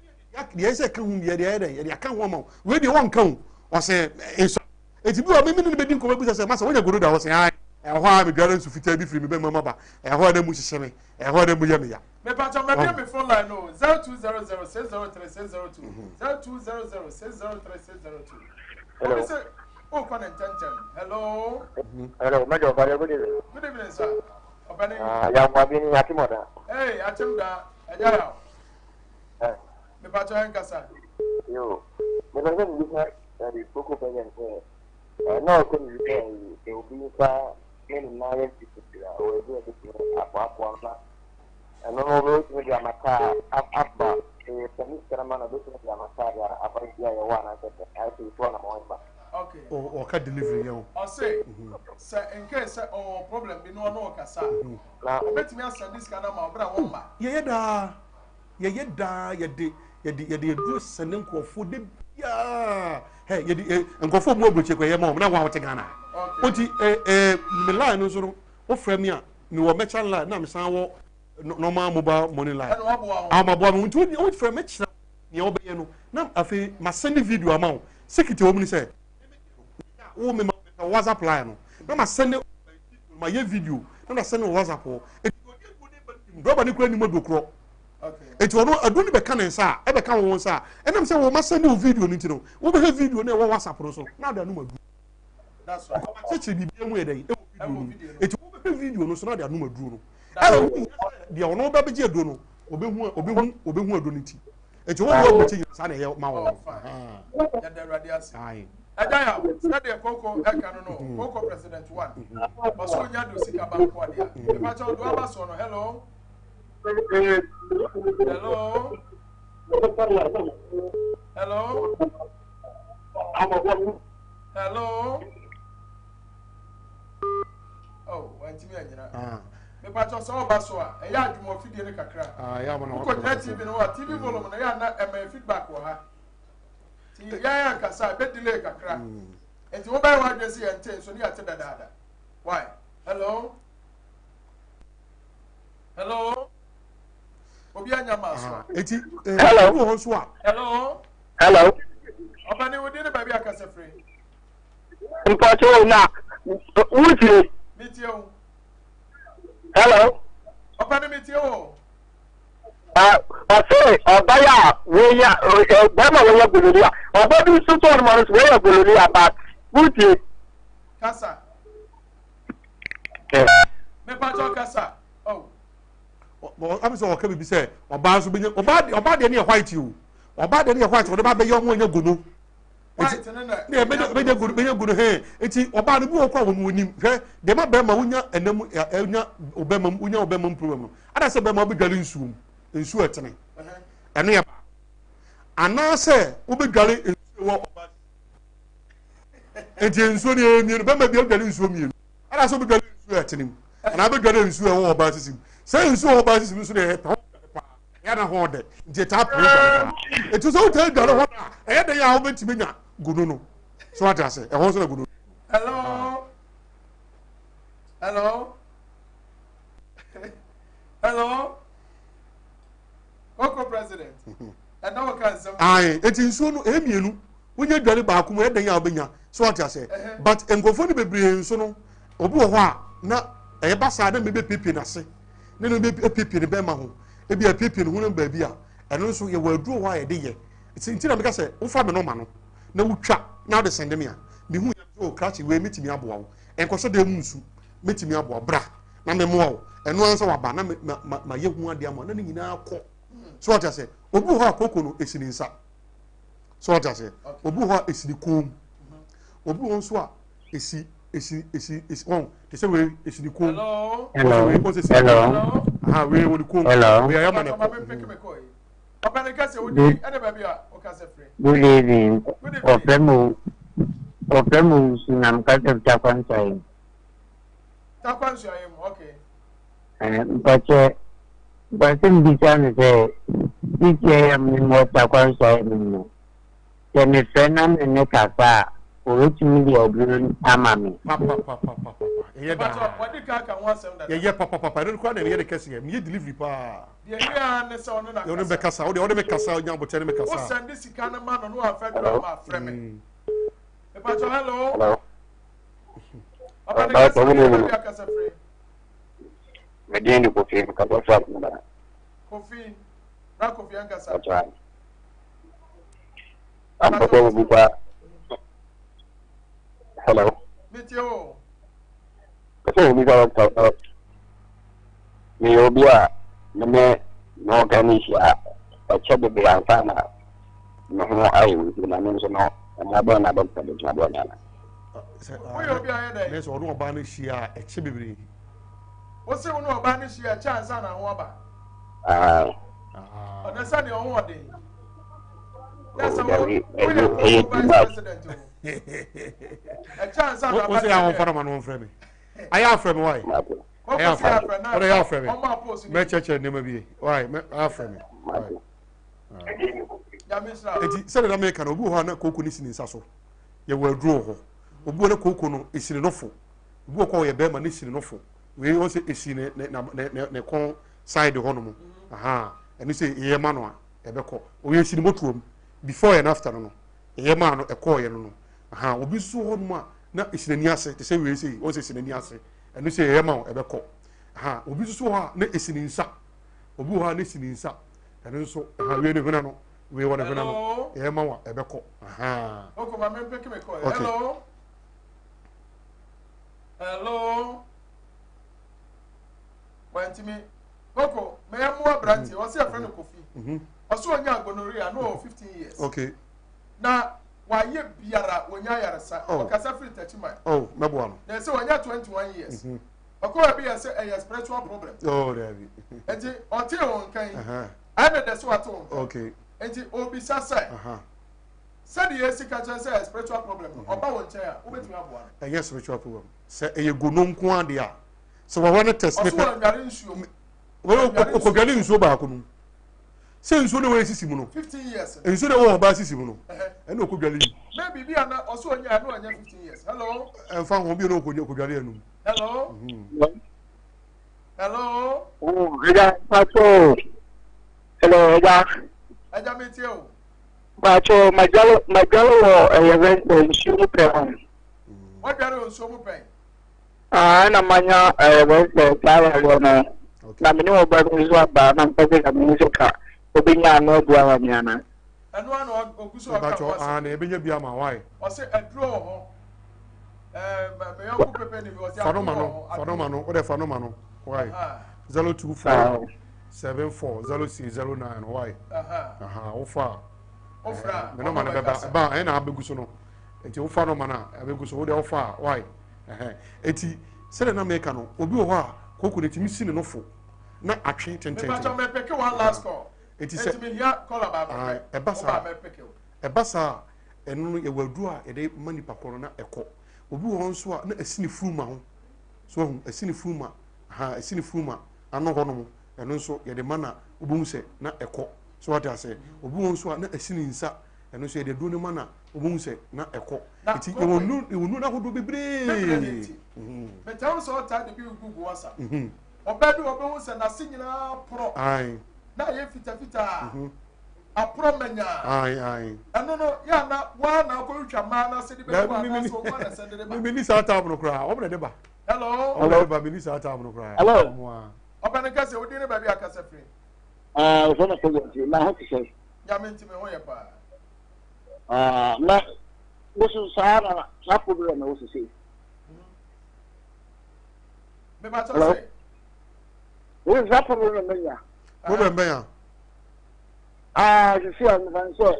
ye se kan hu ye de den ye kan ho ma we de won kan o se enso enti bi o me ne be din ko be se ma se wanya gono da wo se ai e ho a me biara nsu fita bi firi me be ma ba e ho na mu hihye me e ho na mu ye me ya me pa cho me be me phone line no 0200 603 0200 603 hello oh konen chanchan hello hello majo bale good evening sir obani ya mo bi ni atimoda hey atimda eja ya me pa cho henka sa yo me lo ngi ni di Kooko penyen ko no ko ni e obi fa ni na ye tikira o e bi apo na no no we ya maka abba e tamis kana mana do ya maka ya apa dia ya wana sasa ai tu na mwamba okay or car delivery. I say, sir, in case or problem, be no cassa. Bet me answer this kind of my ye do sending for the hey, and go for more which you mom. Now, what Ghana. Oti Milan no so o frame me wo merchant line na me san normal mobile money line. I'm a boy unto o frame me ne obeye no na afi ma send video amount secretary o me say o me WhatsApp line no na ma send my video na send WhatsApp o rubber ni kura ni mo dokro eti ono adoni be kan nsa e be kan won nsa enam say wo ma send video ni ntino wo be video na wo WhatsApp ro so na da no madu. That's right. Such a video mu edai eti wo be video no so na da no madu no e dia ono ba be je do no obehu adoni ti eti wo wo ti sa na ye ma wo ya da radiasi Adaya, study a Kooko Ekano, Kooko President 1. Basonia do Sika Banquadia. The Pacho Duabasono, hello. Hello. Hello. Hello. Oh, when Timmy, the Pacho saw Basoa, a yard more feeding a cacra. I am on TV volume, and I am not a feedback for her. Yeah, Kasa, bet delay kakra. And you buy one dressy and ten, so you are dada. Why? Hello? Hello? Obianya Maswa. Hello. Hello? Hello? Open you did a baby Akasa free. Impossible now. Would you? Meet you. Hello? Open meet you. I say, Baya, we are Bama, we are Bululia. Or Bobby Super Morris, we are Bululia, but would you? Kasa. Me Pacho Kasa. Oh. Well, I'm so okay, be said, or Baz will be about any white you, or about any white, or about the young one you're good. White, yeah, be a good hair. It's about the book when you they might be Maunia and then Obama, Unia Obama problem. And I said, Bama be galling soon. Nsu etene eno ya ana se wo be dware nsu wo oba enti nsu ne emienu be ma bi dware nsu mienu ana so be dware nsu etene ana be dware nsu wo oba sisim se nsu wo oba sisim nsu ne ta ya na ho de nti ta pro enti so ta dware ho na e de ya wo betimi nya gudu no so ata se e ho so na gudu. Hello. Hello. Hello. Kooko President. And now can some. Aye, it is so no emienu. When you dware ba kuma e de ya obenya so ata se but enkofo ni bebre nso no obi wo ho a na e ba sa na me be pipi na se ne no be pipi ne be ma ho e bi a pipi ne ho no ba bi a eno nso ye waduro ho a ye de ye nti na me ka se wo fa me no ma no na wutwa na de sende me a me hu ya o crash we metimi aboa wo enkoso de mu nsu metimi aboa bra na me mo wo eno ansa wa ba na ma ye hu ade ama na nyina akọ so what I say obu ho akoko no esini nsa so what I say obu ho esini kom obu ho nso a esi on they say we esini kom hello ah we won kom we are man Papa ne kase wodi ene ba bia o kase free good evening Opemu sunam kase takwansai ayem okay but bisa ne se ije mi mo takwansai mi se me fenam ne kasa orotumi di oburu amami papa ye da wadi ka wan sem da ye papa no kwa na ye de kase ye delivery pa ye ya ne se ono na yo ne be kasa o de be kasa nya bo tere me kasa o send this kind of man no afẹ do ma frame e pa to hello Papa ne kase wodi ka kase free medeni Kofi ka do fa na Kofi na Kofi an kasa am ko buka hello meteo so mi ga ta mi obia me no organisha a chebe be anfana no ho ayi na no so no na ba na ba ta de na ba na we obia he dey let's onu oba na hia e che bebre o se onu oba na hia chance na ho oba ona sa de ho ode yes we president A chance I What say I want man one frame? I have frame why? I have frame. What I have frame? Me church name be. Why? Me have frame. Why? Eti say na make na obi ho na Kooko ni sini nsa so. Ye wa duro ho. Obi na Kooko no esini nofo. Obi ko ye be ma ni sini nofo. We won say esini ne kon side ho no mo. Aha. Eni say ye ma no a e be ko. O ye esini motuom before and after no. Ye ma no e ko ye no. Aha. Obi so ho no a na esini ni ase. Te say we say o say esini ni ase. Eni say ye ma e be ko. Aha. Obi so ho na esini nsa. Obi ho na esini nsa. Eni so aha we ne huna no. We want to know. Yeah, Mama, Ebeko. Aha. Okay, my man, pick me call. Hello. Hello. Went to me. Kooko, may I more brandy? What's your friend of coffee? Also, on your gonorrhea, no, 15 years. Okay. Now, why you biara when you are a oh, Casafri Tachima? Oh, no one. There's so when you're 21 years. Of course, be a spiritual problem. Oh, there be. And it or tell kind. I know that's what. Okay. Enti obi sasa said the secret say spiritual problem oba won chair obetumi aboa no yes spiritual problem say e go no nko ade a so we want to test me so nware nsuo we okogale nsuo ba ko no say nsuo no we sisi mu no 15 years nsuo no we ba sisi mu no e na okogale yi maybe bi ana oso onya no onya 15 years hello fa ho bi no okogale anu hello hello oh ida pato hello ida Ajametio. Bacho, Majalo, event in Pen. What are you so pen? Na manya, event, Tara, Lamino, but is what Barnum, Pacific music, Obinia, no Guaramiana. And one of Oguso, Bacho, and Ebinia Biama, why? Or say a draw. Phenomenal, what a phenomenal. Why? 024 740609 why ofa me no man ba e na abeguso no enti ofa no man a abeguso wo de ofa why enti se na make no obi wo ha Kooko ne timi sine no fo na atwe tenten me ba me pick one last call enti se me here call about e basa enu ye wadu a e de mani pakoro na ekọ obi wo nso a na asini furuma ho so hu asini furuma asini furuma ano ho no eno nso ye de mana obum se na ekọ so what I say obi won so na asini nsa eno so ye de do ne mana obum se na ekọ eti e wonu na hodo bebre me tell so ta de bi gugu wasa obedu obehun se na sinyina pro ai na ye fita apro manya ai eno no ya na wa na ko twa ma na se de be ba na so wa na se de ba mi ni sa ta abno kra obna de ba hello obna ba mi ni sa ta abno kra hello Open kase odi ne ba bi akase free so na so na how to say ya menti me ho ye pa na wosu sahara na problem na wosu say me ba to say wo is that problem na ya problem ben ya you see I'm fan so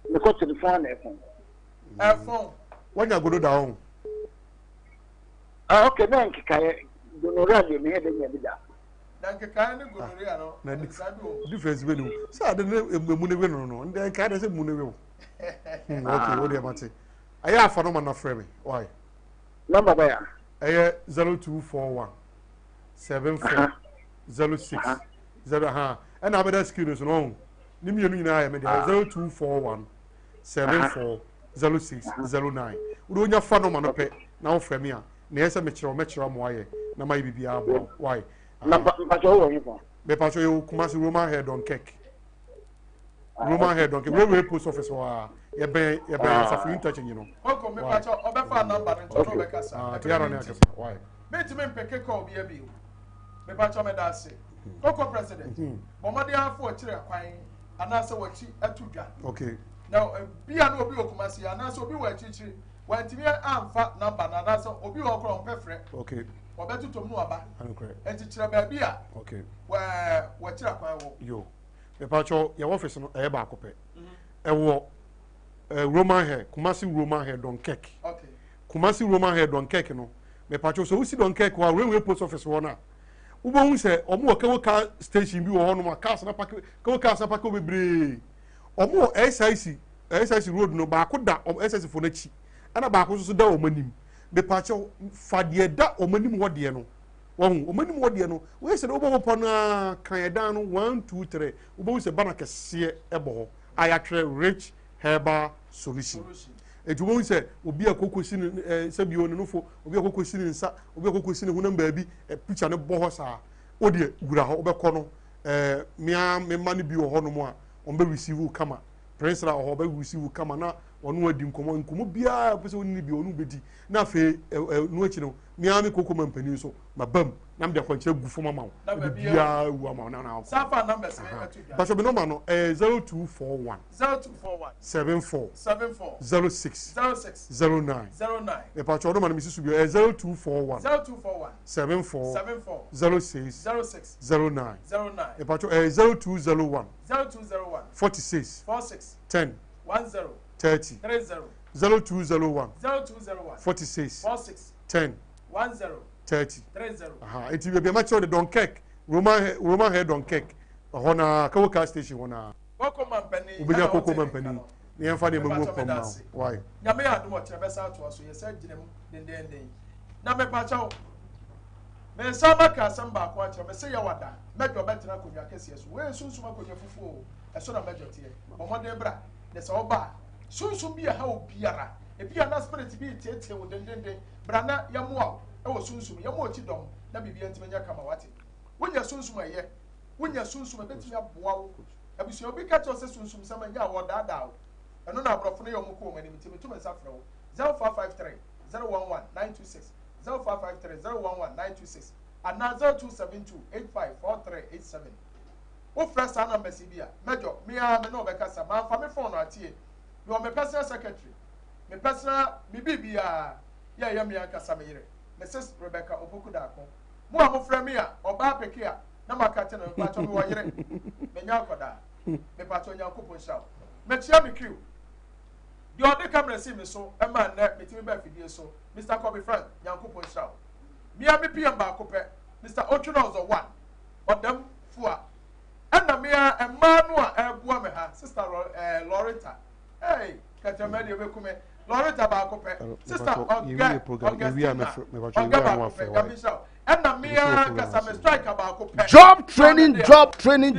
me ko to the phone phone wanya godo da on okay na nkikaye gonorrhea de me he de nya bi da dan ke kan ne gonorrhea no na difference be no sa de mu ne we no nde ka de se mu ne we okay what do you mate aya afa no man na frame why number ba ya aya 0241 74 06 0 and abeda skills no ni mienu nyina aya me de 0241 74 0609 wo nya fa no man no pe na wo frame a na yesa me kire mo aye na mai bibia abo why na pacho wo yin be pacho yo Kumasi Roman head on cake Roman head on cake we post office wa ye ben safu interchange you know Kooko me pacho obefa number nto no be kasa tiara na kasa why me ti me peke call bi abi me pacho me da se Kooko president bomade afo kire kwan anase wachi atudwa okay now bia no obi Kumasi anase obi wa chichiri wantimi amfa number na anase obi wa okro mpefre okay obetu tom no aba okay enti kire ba bia okay wa kire kwan wo yo me pacho your office no e ba akopɛ wo Roman hair Kumasi Roman hair don cake okay Kumasi Roman hair don cake no me pacho so usi don cake wa we post office wo na ubo hu se omo o ka station bi wo ho no ma cars na park ka cars na park bebre omo SIC road no ba ko da SIC fo na chi ana ba ko so da omanim be pacho fa de da omanim ho de no won omanim ho de no we se do bo po na kan edan no 1 2 3 wo se bana kese ebo ayatwe rich herbal solution eju wo se obi akoko si ne se bi onu nofo obi akoko si ne nsa obi akoko si ne hunam baabi picture ne bo ho sa o de gura ho obekọ no mia me ma ne bi wo ho no mo a on be receive kama prince ra ho be receive kama na onu adi nkomo bia pese oni bi onu bedi na fe nu achi no mia me Kooko mampani so mabam na me de kwanche gu fo mama bia wu ama na safa numbers but so be number no 0241 74 06 09 e pa cho do man mi sisu bi 0241 74 06 09 e pa cho 0201 46 10 30 0201 46 10 30 aha enti be ma cho de don cake Roman head on cake hona Kooko station hona Kooko mampani ubenya Kooko mampani ni enfa de mamu pam ma why nyame ya dum ochire besa to aso ye sa ginem den na me pa chawo me sa maka samba ko achire me se ye wada mejo betena konwa kese so we sunsun akonwa fufu e so na mejo tie omode bra de se oba sunsun bi ha obiara e bia na spirit bi tietie wo den bra na yamoa e wo sunsun yamoa chi dom na bibia ntimanya kama wate wonya sunsun aye wonya sunsun betimi aboa wo abusu obi ka cho se sunsun sama nya wo dada wo eno na abrofo no yom ko mani mitimi to mensa frɛ wo 0453 011 926 0553 011 926 and 0272 854387 wo fresh ana mbesi bia mejo me no be kasa ma fa me phone atie me me personal secretary me personal me bibia ya me akasa me yire Mrs Rebecca Opoku Dako mo amofra me a oba peke a na makate no pa cho me wo yire me nya akoda me pa cho nya kopon sha me chia me crew the other camera see me so e man na me timi ba fidie so Mr Kobe Frank nya kopon sha me a me PM ba ko pe Mr Ochunozo 1 odam fua ana me a ma no a ebua me ha sister Loretta hey katamadi obekume Loretta ba ko pe sister Oga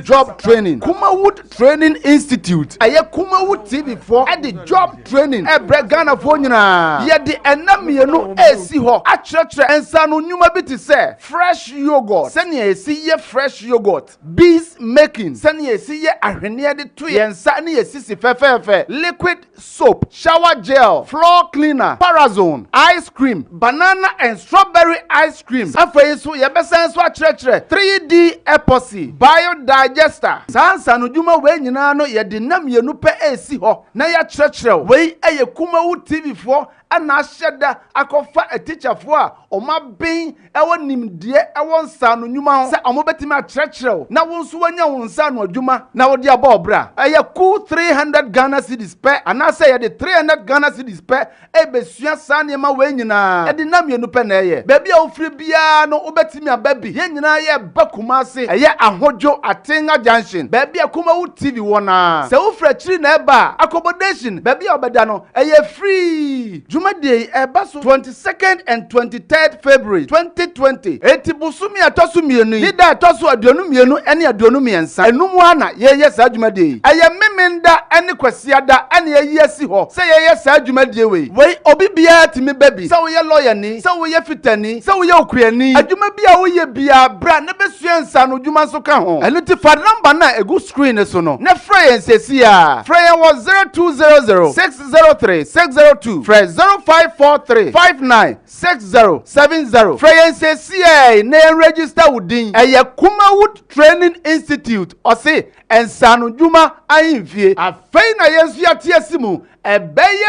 Job training Kumawood Training Institute aye Kumawood TV for at the job training e bre Ghana for nyina ye de enamienu esi ho a church ensa no nyuma bi ti say fresh yogurt sani esi ye fresh yogurt bees making sani esi ye ahwene de to ye ensa na esi si fefefe liquid soap shower gel floor cleaner parazone ice cream banana and strawberry ice cream afei so ye besen so a 3D epoxy biodigester sansa no dwuma we nyina no ye de namienu pe esi ho na ya kyerɛkyerɛ we eye Kumawood TV for ana ahyɛda akɔfa a teacher for a ɔma ben ɛwɔ nimdie ɛwɔ nsa no nnwuma ho sɛ ɔmo betimi akyerɛkyerɛ na wo nso wanya wo nsa no adwuma na wo de aba obra ɛyɛ cool 300 Ghana cedis pɛ ana sɛ ye de 300 Ghana cedis pɛ ebesua saa nneɛma we nyina ɛde namienu pɛ na ɛyɛ baabi a ofiri bia no wobetimi aba bi ye nyina yɛ ba Kumase ɛyɛ ahodwo Atenga junction baabi a Kumawood TV wona sɛ wofra kyiri na ɛba accommodation baabi a obɛda no ɛyɛ free Jumadi ebaso 22nd and 23rd February 2020 etibusumi atosu mienu nida atosu aduonu mienu ene aduonu miensa enumu ana yeye saa jumadi eye memenda ene kwasiada ene yeyesi ho se yeye saa jumadi we obi bia timi baby se wo ye lawyer ni se wo ye fitani se wo ye okuani adwuma bia wo ye bia bra ne besua nsa no dwuma so ka ho eno ti fa number na egu screen so no ne frɛ yen sesi a frɛ yen was 0200 603 602 frɛ 0543 596070 Freyense CA na register wudin eye Kumawood Training Institute ose ensano dwuma ahimfie afei na yensu ya tiesimu ebeye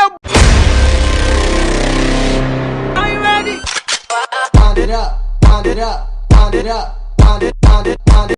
Are you ready? Pound it up, pound it up, pound it up, pound it, pound it, pound it.